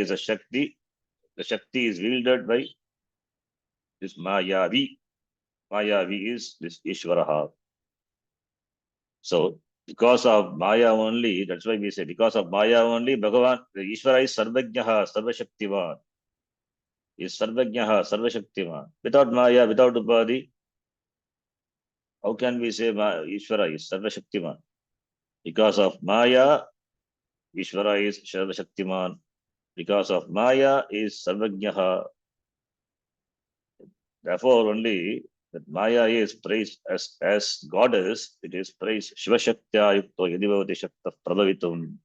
[SPEAKER 1] a Shakti. The Shakti is wielded by this Mayavi. Mayavi is this Ishvaraha. So, because of Maya only, that's why we say, because of Maya only, Bhagavan, the Ishvara is Sarvajnaha, Sarvashaktivan. Is Sarvajnaha, Sarvashaktivan. Without Maya, without Upadhi, how can we say Ishvara is Sarvashaktiman? Because of Maya, Ishvara is Sarvashaktiman. Because of Maya is Sarvajnaha. Therefore, only that Maya is praised as goddess, it is praised Shivashaktya Yukto Yadivavati Shakta Prabhavitum.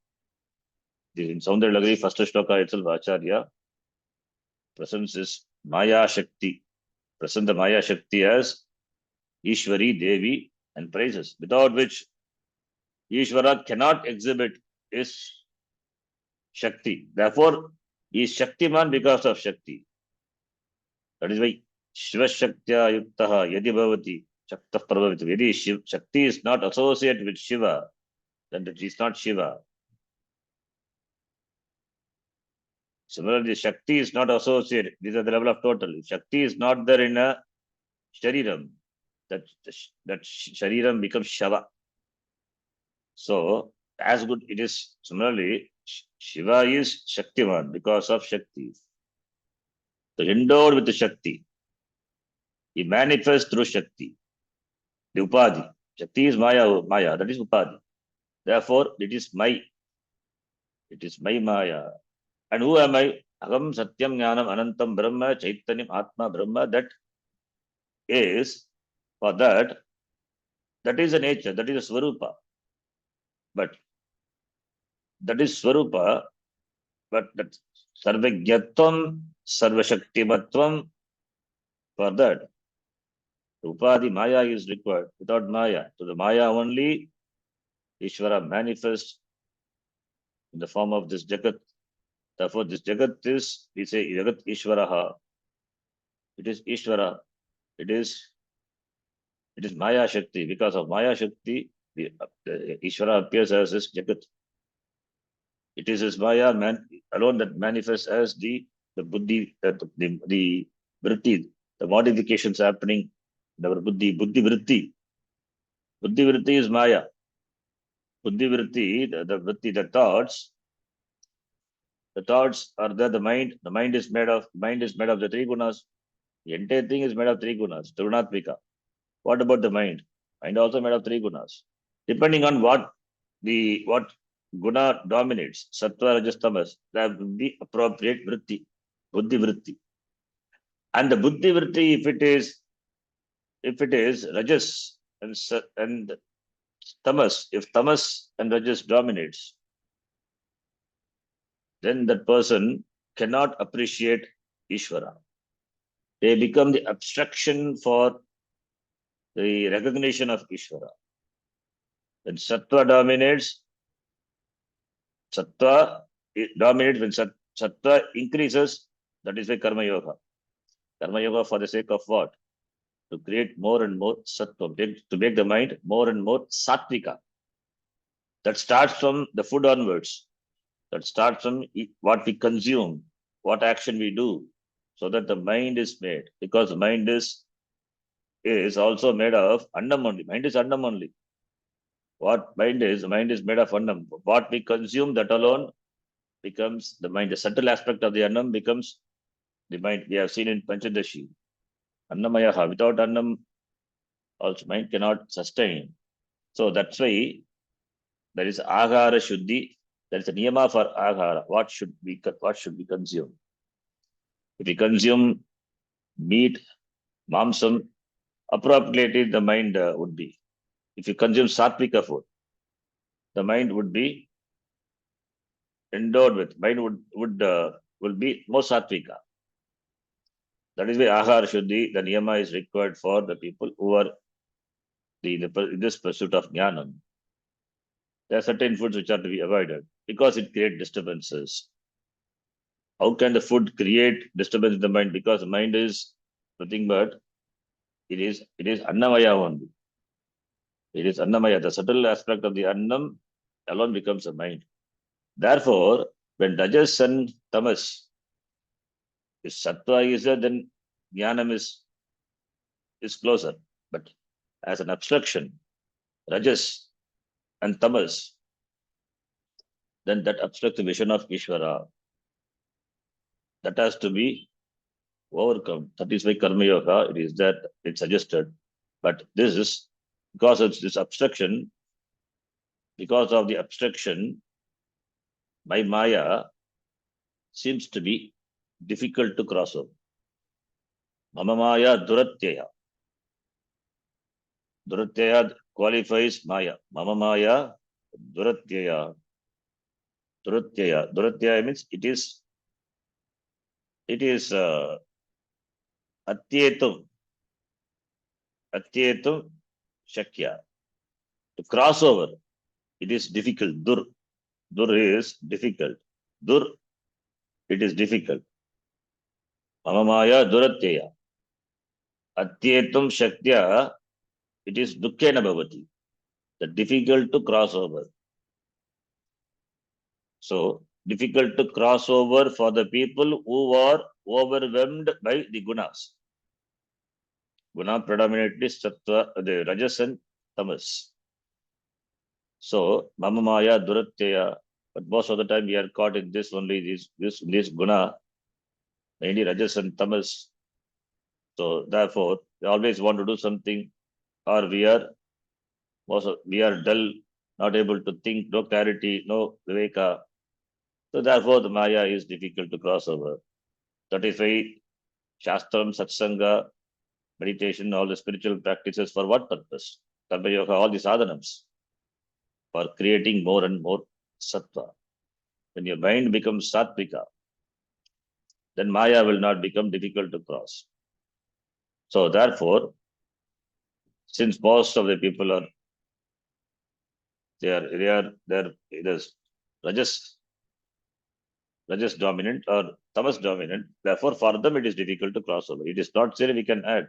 [SPEAKER 1] In Saundarya first shloka itself, Acharya presents is Maya Shakti. Present the Maya Shakti as Ishwari Devi and praises, without which Ishvara cannot exhibit his Shakti. Therefore, he is Shaktiman because of Shakti. That is why Shiva Shaktya Yuktaha Yadi Bhavati Shakta Prabhavita. Yadi Shakti is not associated with Shiva, then it is not Shiva. Similarly, Shakti is not associated. These are the level of total. If Shakti is not there in a Shariram, that Shariram becomes Shava. So, as good it is, similarly, Shiva is Shaktiman because of Shakti. So, endowed with the Shakti, he manifests through Shakti, the Upadhi. Shakti is Maya, that is Upadhi. Therefore, it is my Maya. And who am I? Agam Satyam Jnanam Anantam Brahma Chaitanyam Atma Brahma. That is, for that is a nature, that is a Swarupa. But that is Swarupa, but that Sarvagyatvam, Sarvashaktimatvam, for that, Upadhi Maya is required. Without Maya, so the Maya only, Ishvara manifests in the form of this Jagat. Therefore, this Jagat is, we say, Jagat Ishvaraha. It is Ishvara. It is Maya Shakti. Because of Maya Shakti, the Ishvara appears as this Jagat. It is his Maya alone that manifests as the Buddhi, the Vritti, the modifications happening in our Buddhi Vritti. Buddhi Vritti is Maya. Buddhi Vritti, the Vritti, the thoughts are there. The mind is made of the three gunas. The entire thing is made of three gunas. Trunatmika. What about the mind? Mind also made of three gunas. Depending on what guna dominates, sattva, rajas, tamas, that will be appropriate vritti, buddhi vritti. And the buddhi vritti, if it is rajas and tamas, if tamas and rajas dominates, then that person cannot appreciate Ishvara. They become the abstraction for the recognition of Ishvara. When sattva dominates, Sattva dominates when sattva increases. That is why karma yoga. Karma yoga for the sake of what? To create more and more sattva, to make the mind more and more sattvika. That starts from the food onwards. That starts from what we consume, what action we do, so that the mind is made. Because the mind is also made of annam only. Mind is annam only. What mind is? The mind is made of annam. What we consume, that alone becomes the mind. The subtle aspect of the annam becomes the mind. We have seen in Panchadashi. Annamayaha. Without annam, also mind cannot sustain. So that's why there is agara shuddhi. There is a niyama for agara. What should we consume? If we consume meat, mamsam, appropriately the mind would be. If you consume sattvika food, the mind would be endowed with. Mind will be more sattvika. That is why ahara shuddhi, the niyama is required for the people who are in this pursuit of jnanam. There are certain foods which are to be avoided because it creates disturbances. How can the food create disturbance in the mind? Because the mind is nothing but it is annamaya only. It is annamaya. The subtle aspect of the annam alone becomes a mind. Therefore, when rajas and tamas, if sattva is there, then jnanam is closer. But as an obstruction, rajas and tamas, then that obstructs the vision of Ishvara. That has to be overcome. That is why karma yoga, it is that it's suggested. But this is because of this obstruction, because of the obstruction, my maya seems to be difficult to cross over. Mama maya duratyaya. Duratyaya qualifies maya. Mama maya duratyaya. Duratyaya. Duratyaya means it is atyetum shakya. To cross over, it is difficult. Dur is difficult. Dur, it is difficult. Mamamaya duratyaya. Atyetum shaktya, it is dukkena bhavati. The difficult to cross over. So, difficult to cross over for the people who are overwhelmed by the gunas. Guna predominantly sattva, the rajas and tamas. So, mamamaya duratyaya. But most of the time we are caught in this only, this guna, mainly rajas and tamas. So therefore, we always want to do something, or we are dull, not able to think, no clarity, no viveka. So therefore, the Maya is difficult to cross over. That is why Shastram, Satsanga, meditation, all the spiritual practices, for what purpose? Karma Yoga, all the sadhanams, for creating more and more sattva. When your mind becomes sattvika, then Maya will not become difficult to cross. So therefore, since most of the people are they're either rajas dominant or tamas dominant. Therefore, for them it is difficult to cross over. It is not say we can add.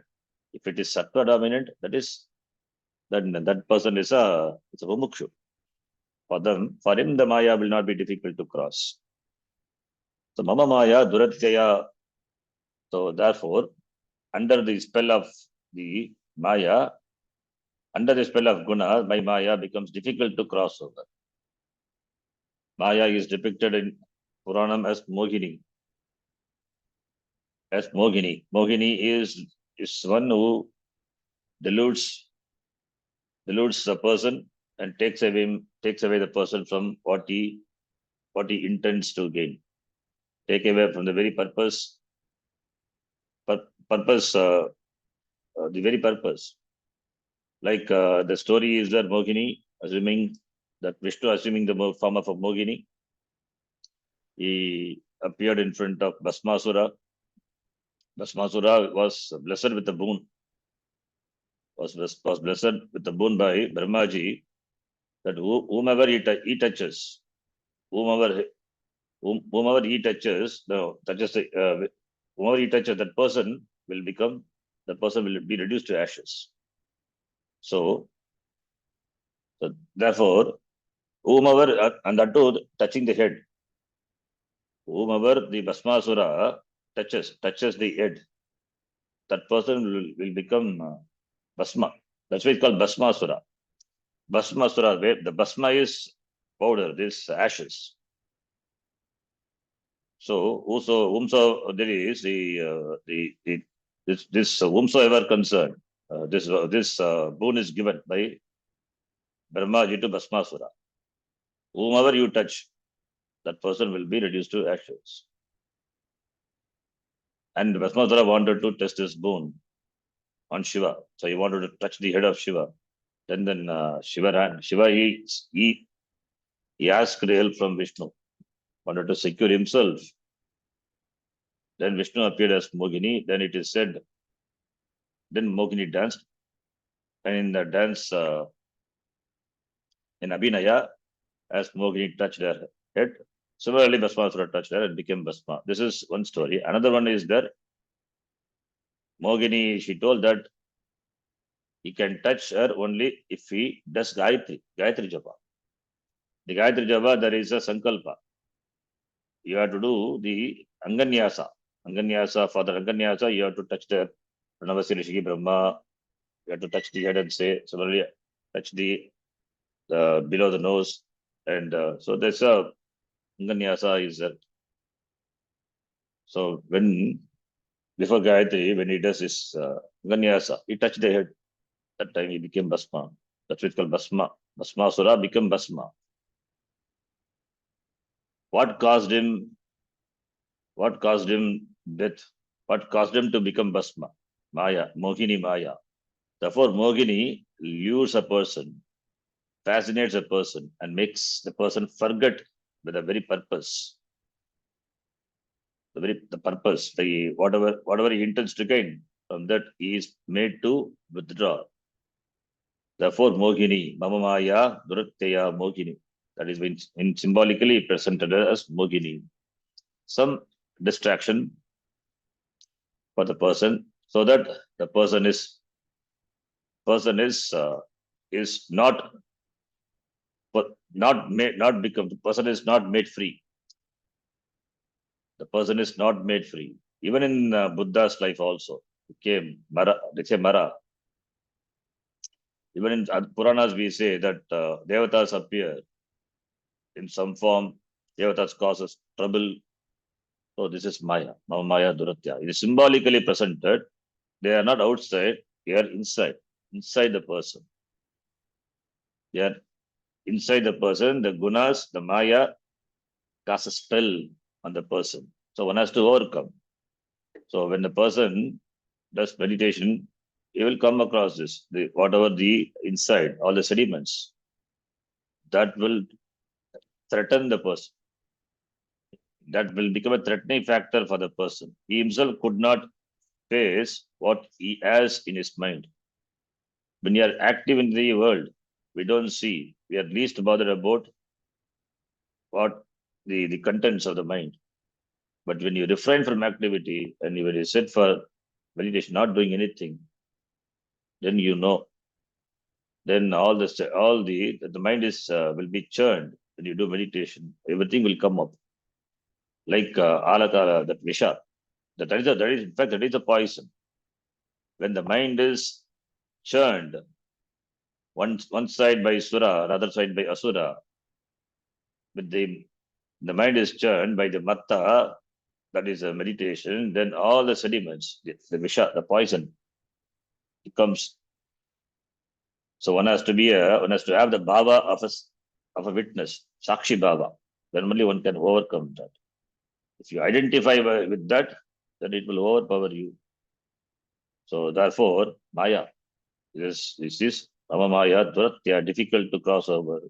[SPEAKER 1] If it is sattva dominant, then that person is a mumukshu. For him, the maya will not be difficult to cross. So mama maya duratyaya. So therefore, under the spell of the maya, under the spell of guna, my maya becomes difficult to cross over. Maya is depicted in Puranam as Mohini. Mohini is one who deludes the person and takes away the person from what he intends to gain. Take away from the very purpose, the very purpose. Like the story is that Mohini, assuming that Vishnu, assuming the form of a Mohini, he appeared in front of Bhasmasura. Bhasmasura was blessed with the boon. Was blessed with the boon by Brahmaji, that whomever he touches, whomever whomever he touches, whomever he touches, that person will be reduced to ashes. So therefore, whomever, and that too touching the head, whomever the Bhasmasura touches the head, that person will become Bhasma. That's why it's called Bhasmasura. Bhasmasura, where the Bhasma is powder, this ashes. So whomso there is this whomsoever concerned, this boon is given by Brahmaji to Bhasmasura. Whomever you touch, that person will be reduced to ashes. And Bhasmasura wanted to test his boon on Shiva, so he wanted to touch the head of Shiva. Then Shiva ran. Shiva he asked help from Vishnu, wanted to secure himself. Then Vishnu appeared as Mogini. Then it is said, then Mogini danced, and in the dance in Abhinaya, as Mogini touched her head, similarly Bhasmasura touched her and became Bhasma. This is one story. Another one is that Mogini, she told that he can touch her only if he does Gayatri Japa. The Gayatri Japa, there is a Sankalpa. You have to do the Anganyasa. For the Anganyasa, you have to touch the Pranavasi Rishiki Brahma. You have to touch the head and say, similarly, touch the below the nose. And so there's a Anganyasa is there. So before Gayatri, when he does his Anganyasa, he touched the head. That time he became Bhasma. That's what it's called Bhasma. Bhasmasura became Bhasma. What caused him death? What caused him to become Bhasma? Maya, Mohini Maya. Therefore, Mohini lures a person, fascinates a person, and makes the person forget with the very purpose. The purpose, whatever he intends to gain, from that he is made to withdraw. Therefore, Mohini, Mama Maya, Duratteya Mohini. That is been symbolically presented as Mohini. Some distraction for the person, so that the person is not become, the person is not made free. The person is not made free. Even in Buddha's life also, okay, they say Mara. Even in Puranas, we say that Devatas appear in some form. Devatas causes trouble. So this is Maya, Mama Maya Duratya. It is symbolically presented. They are not outside, they are inside the person. They are inside the person. The gunas, the Maya, cast a spell on the person. So one has to overcome. So when the person does meditation, he will come across this, whatever the inside, all the sediments, that will threaten the person. That will become a threatening factor for the person. He himself could not face what he has in his mind. When you are active in the world, we don't see. We are least bothered about what the contents of the mind. But when you refrain from activity and when you sit for meditation, not doing anything, then you know. Then the mind is will be churned when you do meditation. Everything will come up like alakala, that visha. That is in fact that is a poison. When the mind is churned, one side by sura, other side by asura, with the mind is churned by the matta, that is a meditation, then all the sediments, the visha, the poison, it comes. So one has to have the bhava of a witness, sakshi bhava. Then only one can overcome that. If you identify with that, then it will overpower you. So therefore, Maya, this is Mama Maya, they are difficult to cross over.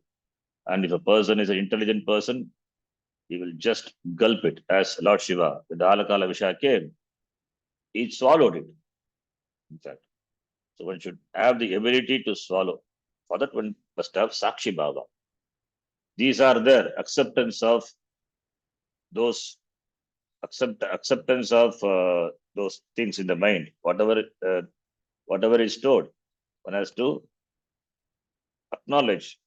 [SPEAKER 1] And if a person is an intelligent person, he will just gulp it, as Lord Shiva, when the Alakala Visha came, he swallowed it, in fact. So one should have the ability to swallow. For that, one must have Sakshi Bhava. These are there. Acceptance of those, acceptance of those things in the mind. Whatever is stored, one has to acknowledge.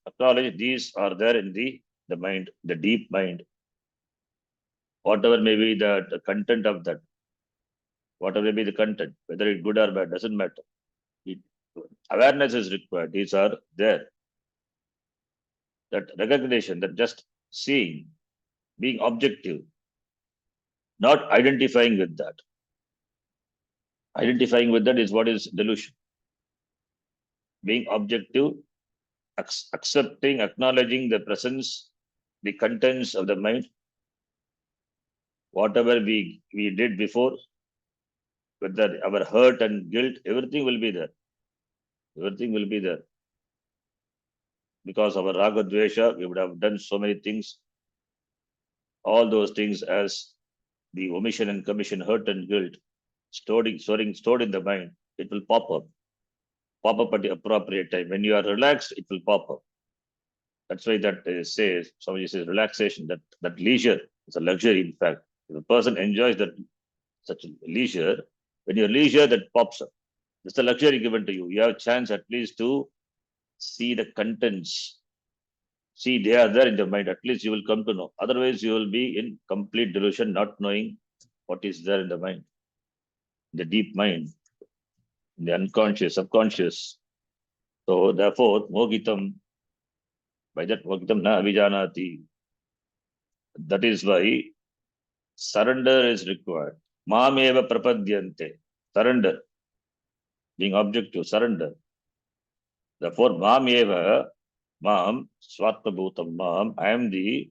[SPEAKER 1] These are there in the mind, the deep mind. Whatever may be the content of that, whatever may be the content, whether it's good or bad, doesn't matter. It, awareness is required. These are there. That recognition, that just seeing, being objective, not identifying with that. Identifying with that is what is delusion. Being objective, accepting, acknowledging the presence, the contents of the mind, whatever we did before, whether our hurt and guilt, everything will be there. Everything will be there. Because of our raga dvesha, we would have done so many things. All those things as the omission and commission, hurt and guilt, stored in the mind, it will pop up at the appropriate time. When you are relaxed, it will pop up. That's why that says, somebody says relaxation, that leisure is a luxury, in fact. If a person enjoys that such leisure, when you're leisure, that pops up. It's a luxury given to you. You have a chance at least to see the contents. See, they are there in the mind. At least you will come to know. Otherwise, you will be in complete delusion, not knowing what is there in the mind, the deep mind, in the unconscious, subconscious. So, therefore, mogitam, by that mogitam na avijanati. That is why surrender is required. Mameva prapadyante. Surrender. Being objective, surrender. Therefore, mameva, mam, swatma bhutam, mam, I am the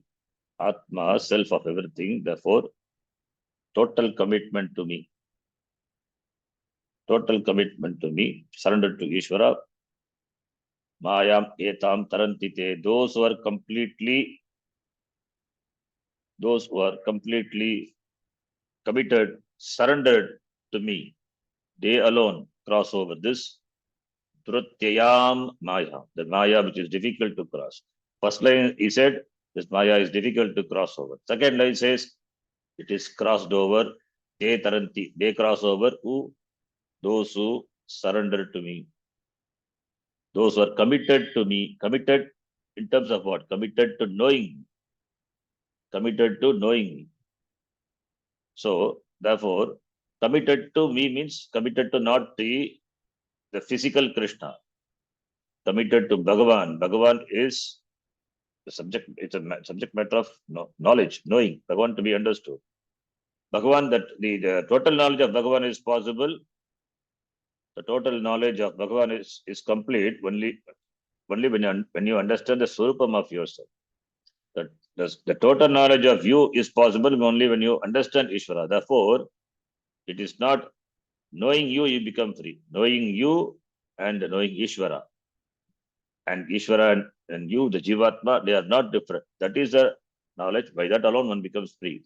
[SPEAKER 1] Atma, self of everything. Therefore, total commitment to me. Total commitment to me. Surrender to Ishvara. Mayam etam tarantite. Those who are completely committed, surrendered to me, they alone cross over this Drutyayam Maya, the Maya which is difficult to cross. First line he said, this Maya is difficult to cross over. Second line says, it is crossed over. They taranti, they cross over who? Those who surrender to me. Those who are committed to me. Committed in terms of what? Committed to knowing me. Committed to knowing me. So, therefore, committed to me means committed to not the physical Krishna. Committed to Bhagavan. Bhagavan is the subject, it's a subject matter of knowledge, knowing, Bhagavan to be understood. Bhagavan, that the total knowledge of Bhagavan is possible. The total knowledge of Bhagavan is complete only when you understand the Swarupam of yourself. That the total knowledge of you is possible only when you understand Ishvara. Therefore, it is not knowing you become free. Knowing you and knowing Ishvara. And Ishvara and you, the Jivatma, they are not different. That is the knowledge. By that alone, one becomes free.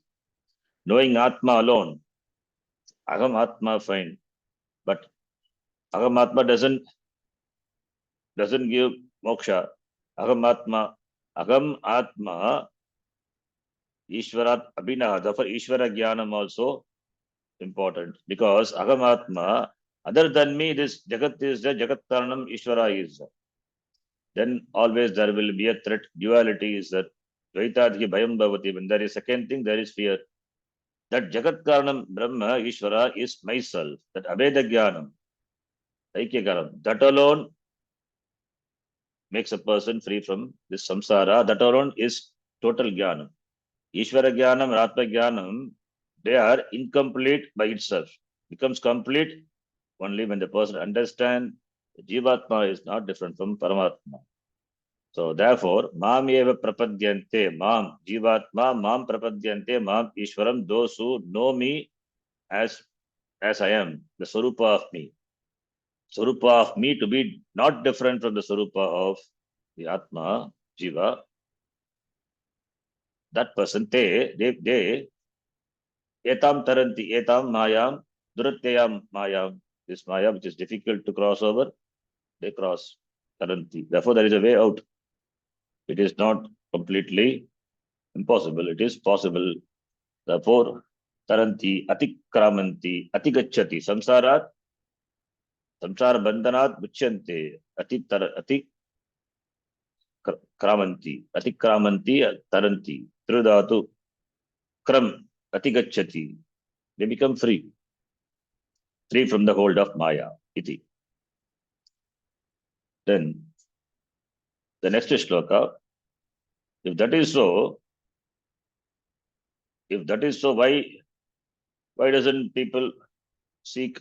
[SPEAKER 1] Knowing Atma alone, Agam Atma, fine. But Agam Atma doesn't give moksha. Agam Atma, Ishvarat Abhinaha. Therefore, Ishvara Jnanam also important. Because Agam Atma, other than me, this Jagat is the Jagat Karanam, Ishvara is there. Then always there will be a threat. Duality is that Dvaitadhi Bhayam Bhavati. When there is second thing, there is fear. That Jagat Karanam Brahma Ishvara is myself. That Abheda Jnanam, Aikya Karanam, that alone makes a person free from this samsara. That alone is total Jnanam. Ishvara Jnanam, Ratma Jnanam, they are incomplete by itself. Becomes complete only when the person understands Jivatma is not different from Paramatma. So therefore, Mam eva prapadyante, Mam, Jivatma, Mam prapadyante, Mam Ishwaram, those who know me as I am, the Swarupa of me. Swarupa of me to be not different from the Swarupa of the Atma, Jiva. That person, they, etam taranti, etam mayam, duratyayam mayam. This maya which is difficult to cross over, they cross taranti. Therefore, there is a way out. It is not completely impossible. It is possible. Therefore, taranti, atikramanti, atigacchati, samsara bandhanat muchyante, atikramanti, taranti, tridhatu, kram, atigacchati. They become free from the hold of Maya, iti. Then, the next shloka, if that is so, why doesn't people seek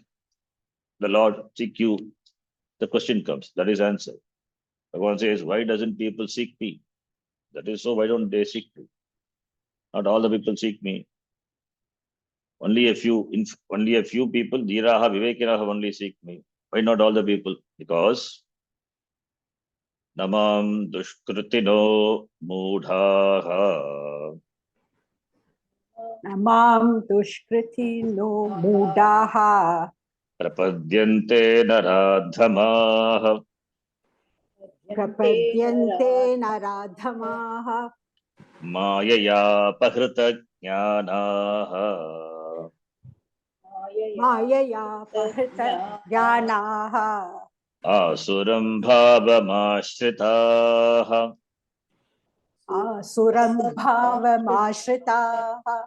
[SPEAKER 1] the Lord, seek you? The question comes. That is answer. Bhagavan says, why doesn't people seek me? That is so, why don't they seek me? Not all the people seek me. Only a few people, Dhiraha, Vivekinaha only seek me. Why not all the people? Because Namam Dushkritino Mudhaha
[SPEAKER 2] Namam dushkriti no mudaha
[SPEAKER 1] Prapadyante Naradhamaha
[SPEAKER 2] prapadyante naradhamaha
[SPEAKER 1] Mayaya Pahrita Jnanaha
[SPEAKER 2] mayaya pahrita jnanaha
[SPEAKER 1] Asuram Bhavamashtritaha.
[SPEAKER 2] asuram bhavamashritaha.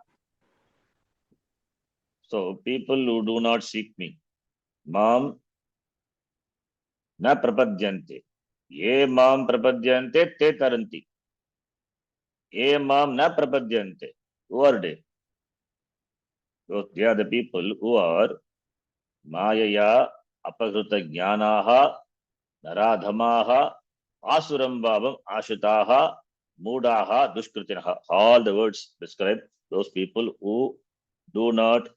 [SPEAKER 1] So people who do not seek me, Mam na prapadyante. Ye Mam prapadyante te taranti. Ye Mam na prapadyante. Who are they? So they are the people who are Mayaya Apagruta Jnanaha Naradhamaha Asuram Bhavam Ashitaha Mudaha Dushkritinaha. All the words describe those people who do not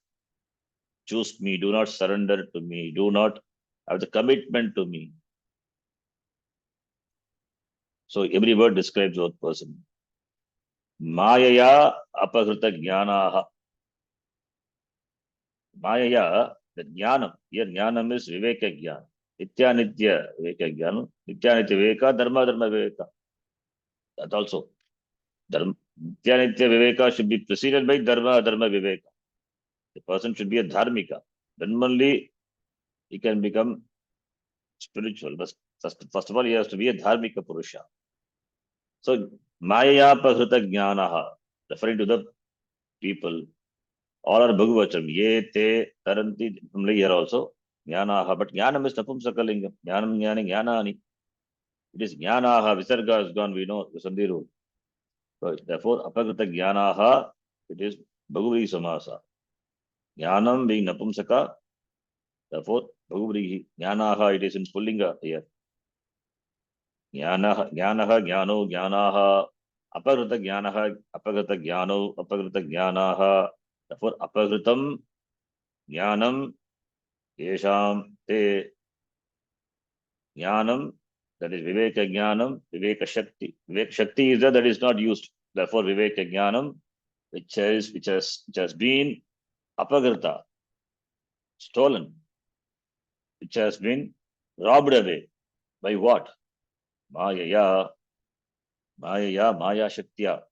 [SPEAKER 1] choose me, do not surrender to me, do not have the commitment to me. So every word describes that person. Mayaya apahrita jnanaha. Mayaya, the jnanam. Here jnanam is viveka jnana. Nitya viveka jnana. Nitya viveka, dharma viveka. That also. Nitya viveka should be preceded by dharma viveka. The person should be a dharmika. Then only he can become spiritual. But first of all, he has to be a dharmika purusha. So, Maya Pahrita Jnanaha, referring to the people, all are Bhagavacham. Ye, te, taranti, family here also, Jnanaha. But Jnanam is Napumsakalingam. Jnanam, Jnani, Jnanani. It is Jnanaha. Visarga is gone, we know, the Sandhi rule. So, therefore, Apagrita Jnanaha, it is Bhagavri Samasa. Jnanam being Napumsaka, therefore, Bhagavri Jnanaha, it is in Pullinga here. Jnanaha, Jnano, Jnanaha. Apagrita Jnanaha, Apagrita Jnano, Apagrita Jnanaha. Therefore, Apagritam Jnanam Yesham Te Jnanam, that is Viveka Jnanam, Viveka Shakti. Viveka Shakti is that is not used. Therefore, Viveka Jnanam, which has been Apagrita, stolen, which has been robbed away. By what? Maya Shaktiya.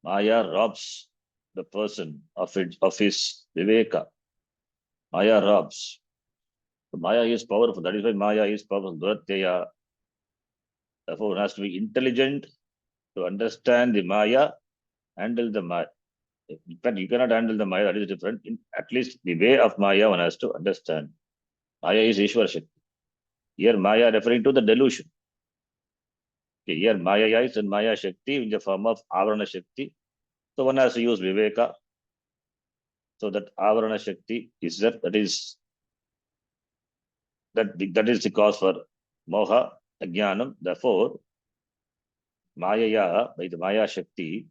[SPEAKER 1] Maya robs the person of his Viveka. Maya robs. So Maya is powerful. That is why Maya is powerful. Duratyaya. Therefore, one has to be intelligent to understand the Maya, handle the Maya. In fact, you cannot handle the Maya. That is different. At least the way of Maya, one has to understand. Maya is Ishvara Shakti. Here, Maya referring to the delusion. Okay, here, Maya is in Maya Shakti in the form of Avarana Shakti. So one has to use Viveka. So that Avarana Shakti is that is the cause for Moha, Ajnanam. Therefore, Maya, by the Maya Shaktiya,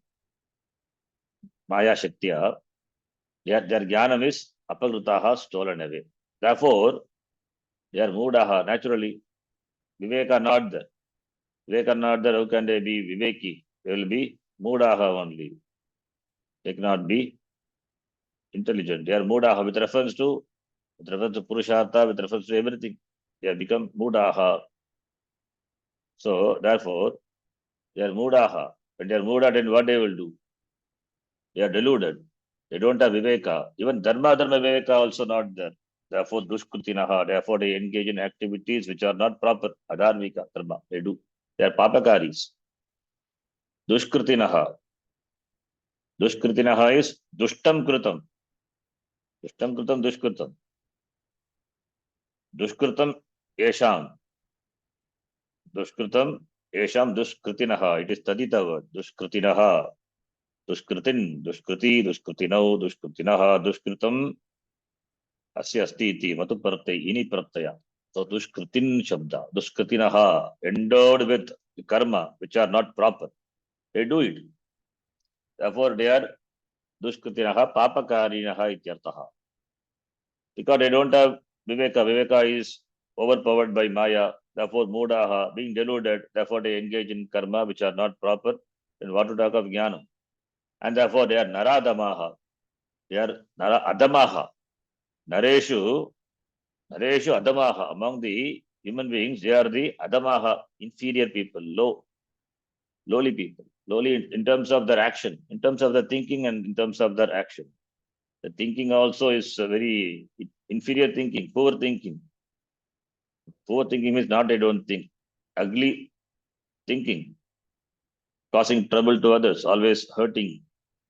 [SPEAKER 1] their Jnanam is Apagrutaha, stolen away. Therefore, they are Mudaha, naturally. Viveka not there. Viveka not there, how can they be Viveki? They will be Mudaha only. They cannot be intelligent. They are Mudaha with reference to Purushartha, with reference to everything. They have become Mudaha. So, therefore, they are Mudaha. When they are moved out, then what they will do? They are deluded. They don't have viveka. Even dharma viveka also not there. Therefore, dushkritinaha. Therefore, they engage in activities which are not proper. Adharmika dharma. They do. They are papakaris. Dushkritinaha. Dushkritinaha is dushtam kritam. Dushtam kritam, dushkritam. Dushkritam yesham. Dushkritam yesham dushkritinaha. It is tadita word. Dushkritinaha. Dushkritin. Dushkriti. Dushkritinau. Dushkritinaha. Dushkritam. अस्य अस्ति इति मतु प्रत्यय इनि प्रत्यय so dushkritin shabda dushkritinaha endowed with karma which are not proper they do it therefore they are dushkritinaha papakarinaha ityartha because they don't have viveka is overpowered by maya therefore mudaha being deluded therefore they engage in karma which are not proper then what to talk of jnanam and therefore they are naradamaha they are adamaha nareshu Adamaha, among the human beings, they are the Adamaha, inferior people, lowly people, lowly in terms of their action, in terms of their thinking and in terms of their action. The thinking also is very inferior thinking, poor thinking. Poor thinking means not they don't think. Ugly thinking, causing trouble to others, always hurting,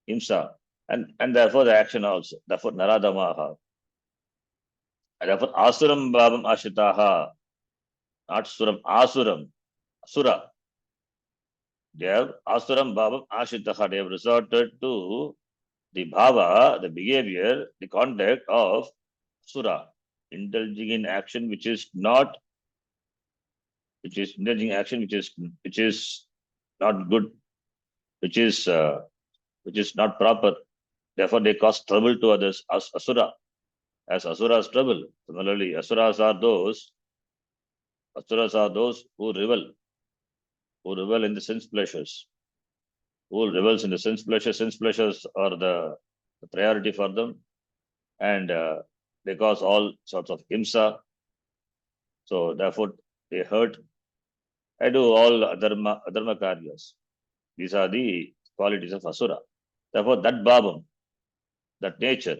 [SPEAKER 1] himsa, and therefore the action also. Therefore, Naradamaha. And therefore, Asuram Bhavam Ashitaha, not Suram, Asuram. Asura. They have Asuram Bhavam Ashitaha. They have resorted to the Bhava, the behavior, the conduct of Asura, indulging in action which is not, which is indulging action which is not good, which is not proper. Therefore, they cause trouble to others. As Asura, as Asuras trouble. Similarly, Asuras are those who revel in the sense pleasures. Who revels in the sense pleasures are the priority for them, and they cause all sorts of himsa. So therefore, they hurt and do all adharma karyas. These are the qualities of asura. Therefore, that bhavam, that nature,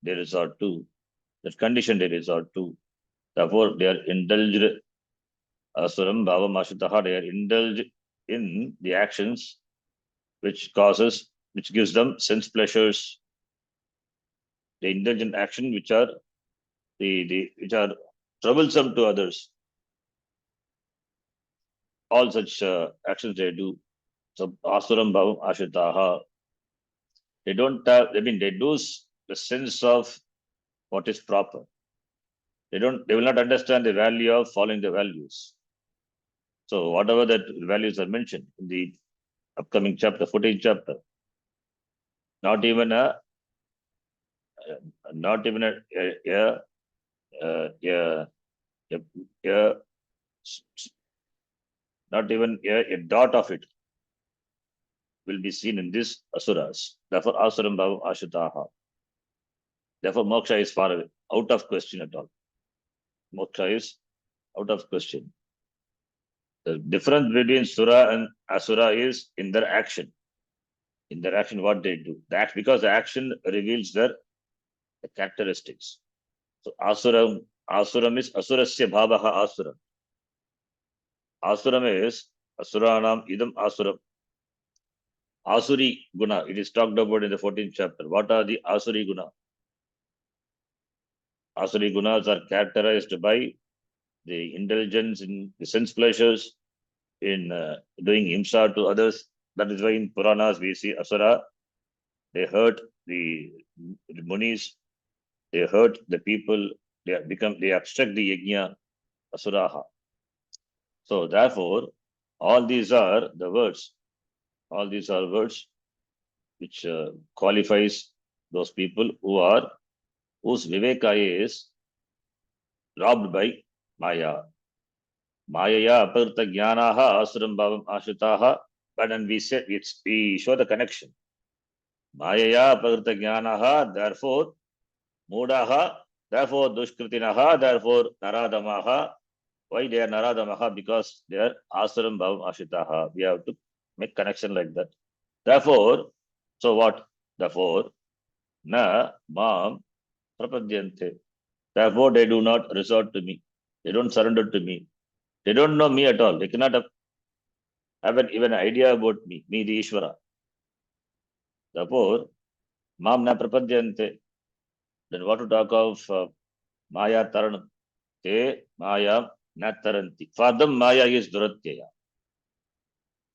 [SPEAKER 1] they resort to, that condition they resort to. Therefore, they are indulged. Asuram bhavam ashitaha. They are indulged in the actions which gives them sense pleasures. They indulge in action which are which are troublesome to others. All such actions they do. So asuram bhavam ashitaha. They don't have. I mean, they lose the sense of what is proper. They will not understand the value of following the values. So whatever that values are mentioned in the upcoming chapter, 14th chapter, not even a dot of it will be seen in these asuras. Therefore, asuram bhavam ashitaha. Therefore, moksha is far away, out of question at all. Moksha is out of question. The difference between sura and asura is in their action. In their action, what they do. Because the action reveals their characteristics. So asuram is asurasya bhavaha asuram. Asuram is asuranam idam asuram. Asuri guna. It is talked about in the 14th chapter. What are the asuri guna? Asuri gunas are characterized by the indulgence in the sense pleasures, in doing himsa to others. That is why in Puranas we see asura. They hurt the munis. They hurt the people. They obstruct the yajna. Asuraha. So therefore, all these are the words. All these are words which qualifies those people whose viveka is robbed by maya. Mayaya aparta jnanaha asuram bhavam ashitaha. But then we show the connection. Mayaya aparta jnanaha, therefore mudaha, therefore dushkritinaha, therefore naradamaha. Why they are naradamaha? Because they are asuram bhavam ashitaha. We have to Make connection like that. Therefore, so what? Therefore, na mam prapadyante. Therefore, they do not resort to me. They don't surrender to me. They don't know me at all. They cannot have even an idea about me the Ishvara. Therefore, mam na prapadyante. Then what to talk of Maya taranam? Te Maya na taranti. For them, Maya is duratyaya.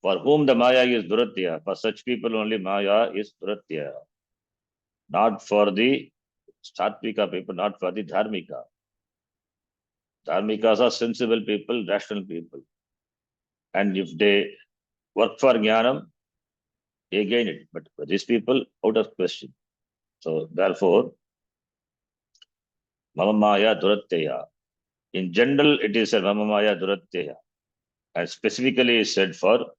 [SPEAKER 1] For whom the Maya is duratyaya, for such people only Maya is duratyaya. Not for the Satvika people, not for the Dharmika. Dharmikas are sensible people, rational people. And if they work for Jnanam, they gain it. But for these people, out of question. So therefore, Mama Maya Duratteya. In general, it is said Mama Maya Duratteya. And specifically is said for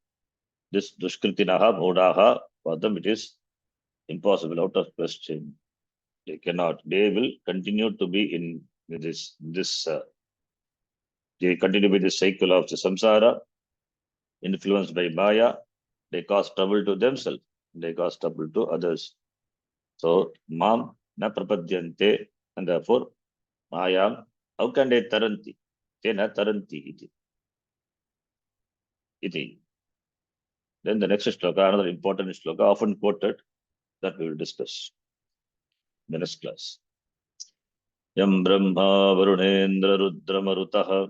[SPEAKER 1] this Dushkritinaha, Modaha, for them it is impossible, out of question. They cannot. They will continue to be in this they continue with the cycle of the samsara, influenced by Maya. They cause trouble to themselves. They cause trouble to others. So, mam na prapadyante, and therefore, Mayam, how can they taranti? They na taranti iti. Iti. Then the next shloka, another important shloka, often quoted, that we will discuss in the next class. Yam Brahma Varunendra Rudra Marutaha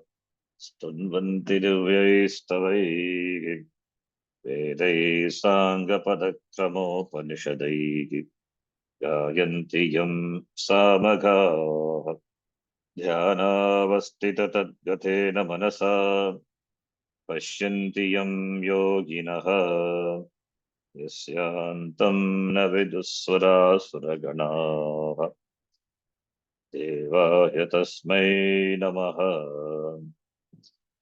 [SPEAKER 1] Stunvanti Divyaistavai Vedai Sangapadakramopanisadai Gayanti Yam Samagha Dhyanavastita Tadgatena Manasa Pashyanti Yam Yoginaha Yasyantam Navidusvara Suraganaha Devaya Tasmai Namaha.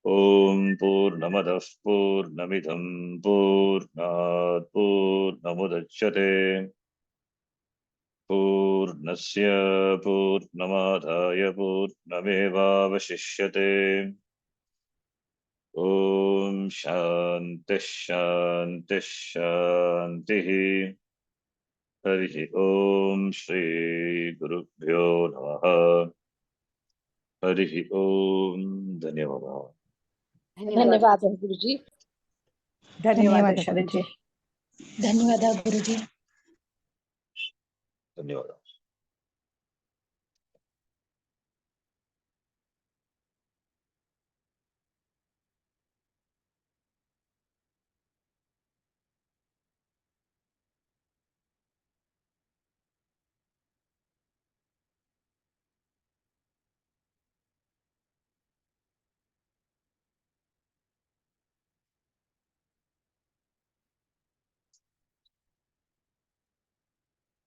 [SPEAKER 1] Om Purnamadah Purnamidham Purnat Purnamudachyate Purnasya Purnamadhaya Purnamevavashishyate. Om Shanti Shanti Shanti. Harihi Om Shri Gurubhyo Namaha. Harihi Om. Dhanyavadah.
[SPEAKER 4] धन्यवाद गुरुजी.
[SPEAKER 2] धन्यवाद शरद जी.
[SPEAKER 4] धन्यवाद गुरुजी.
[SPEAKER 1] धन्यवाद.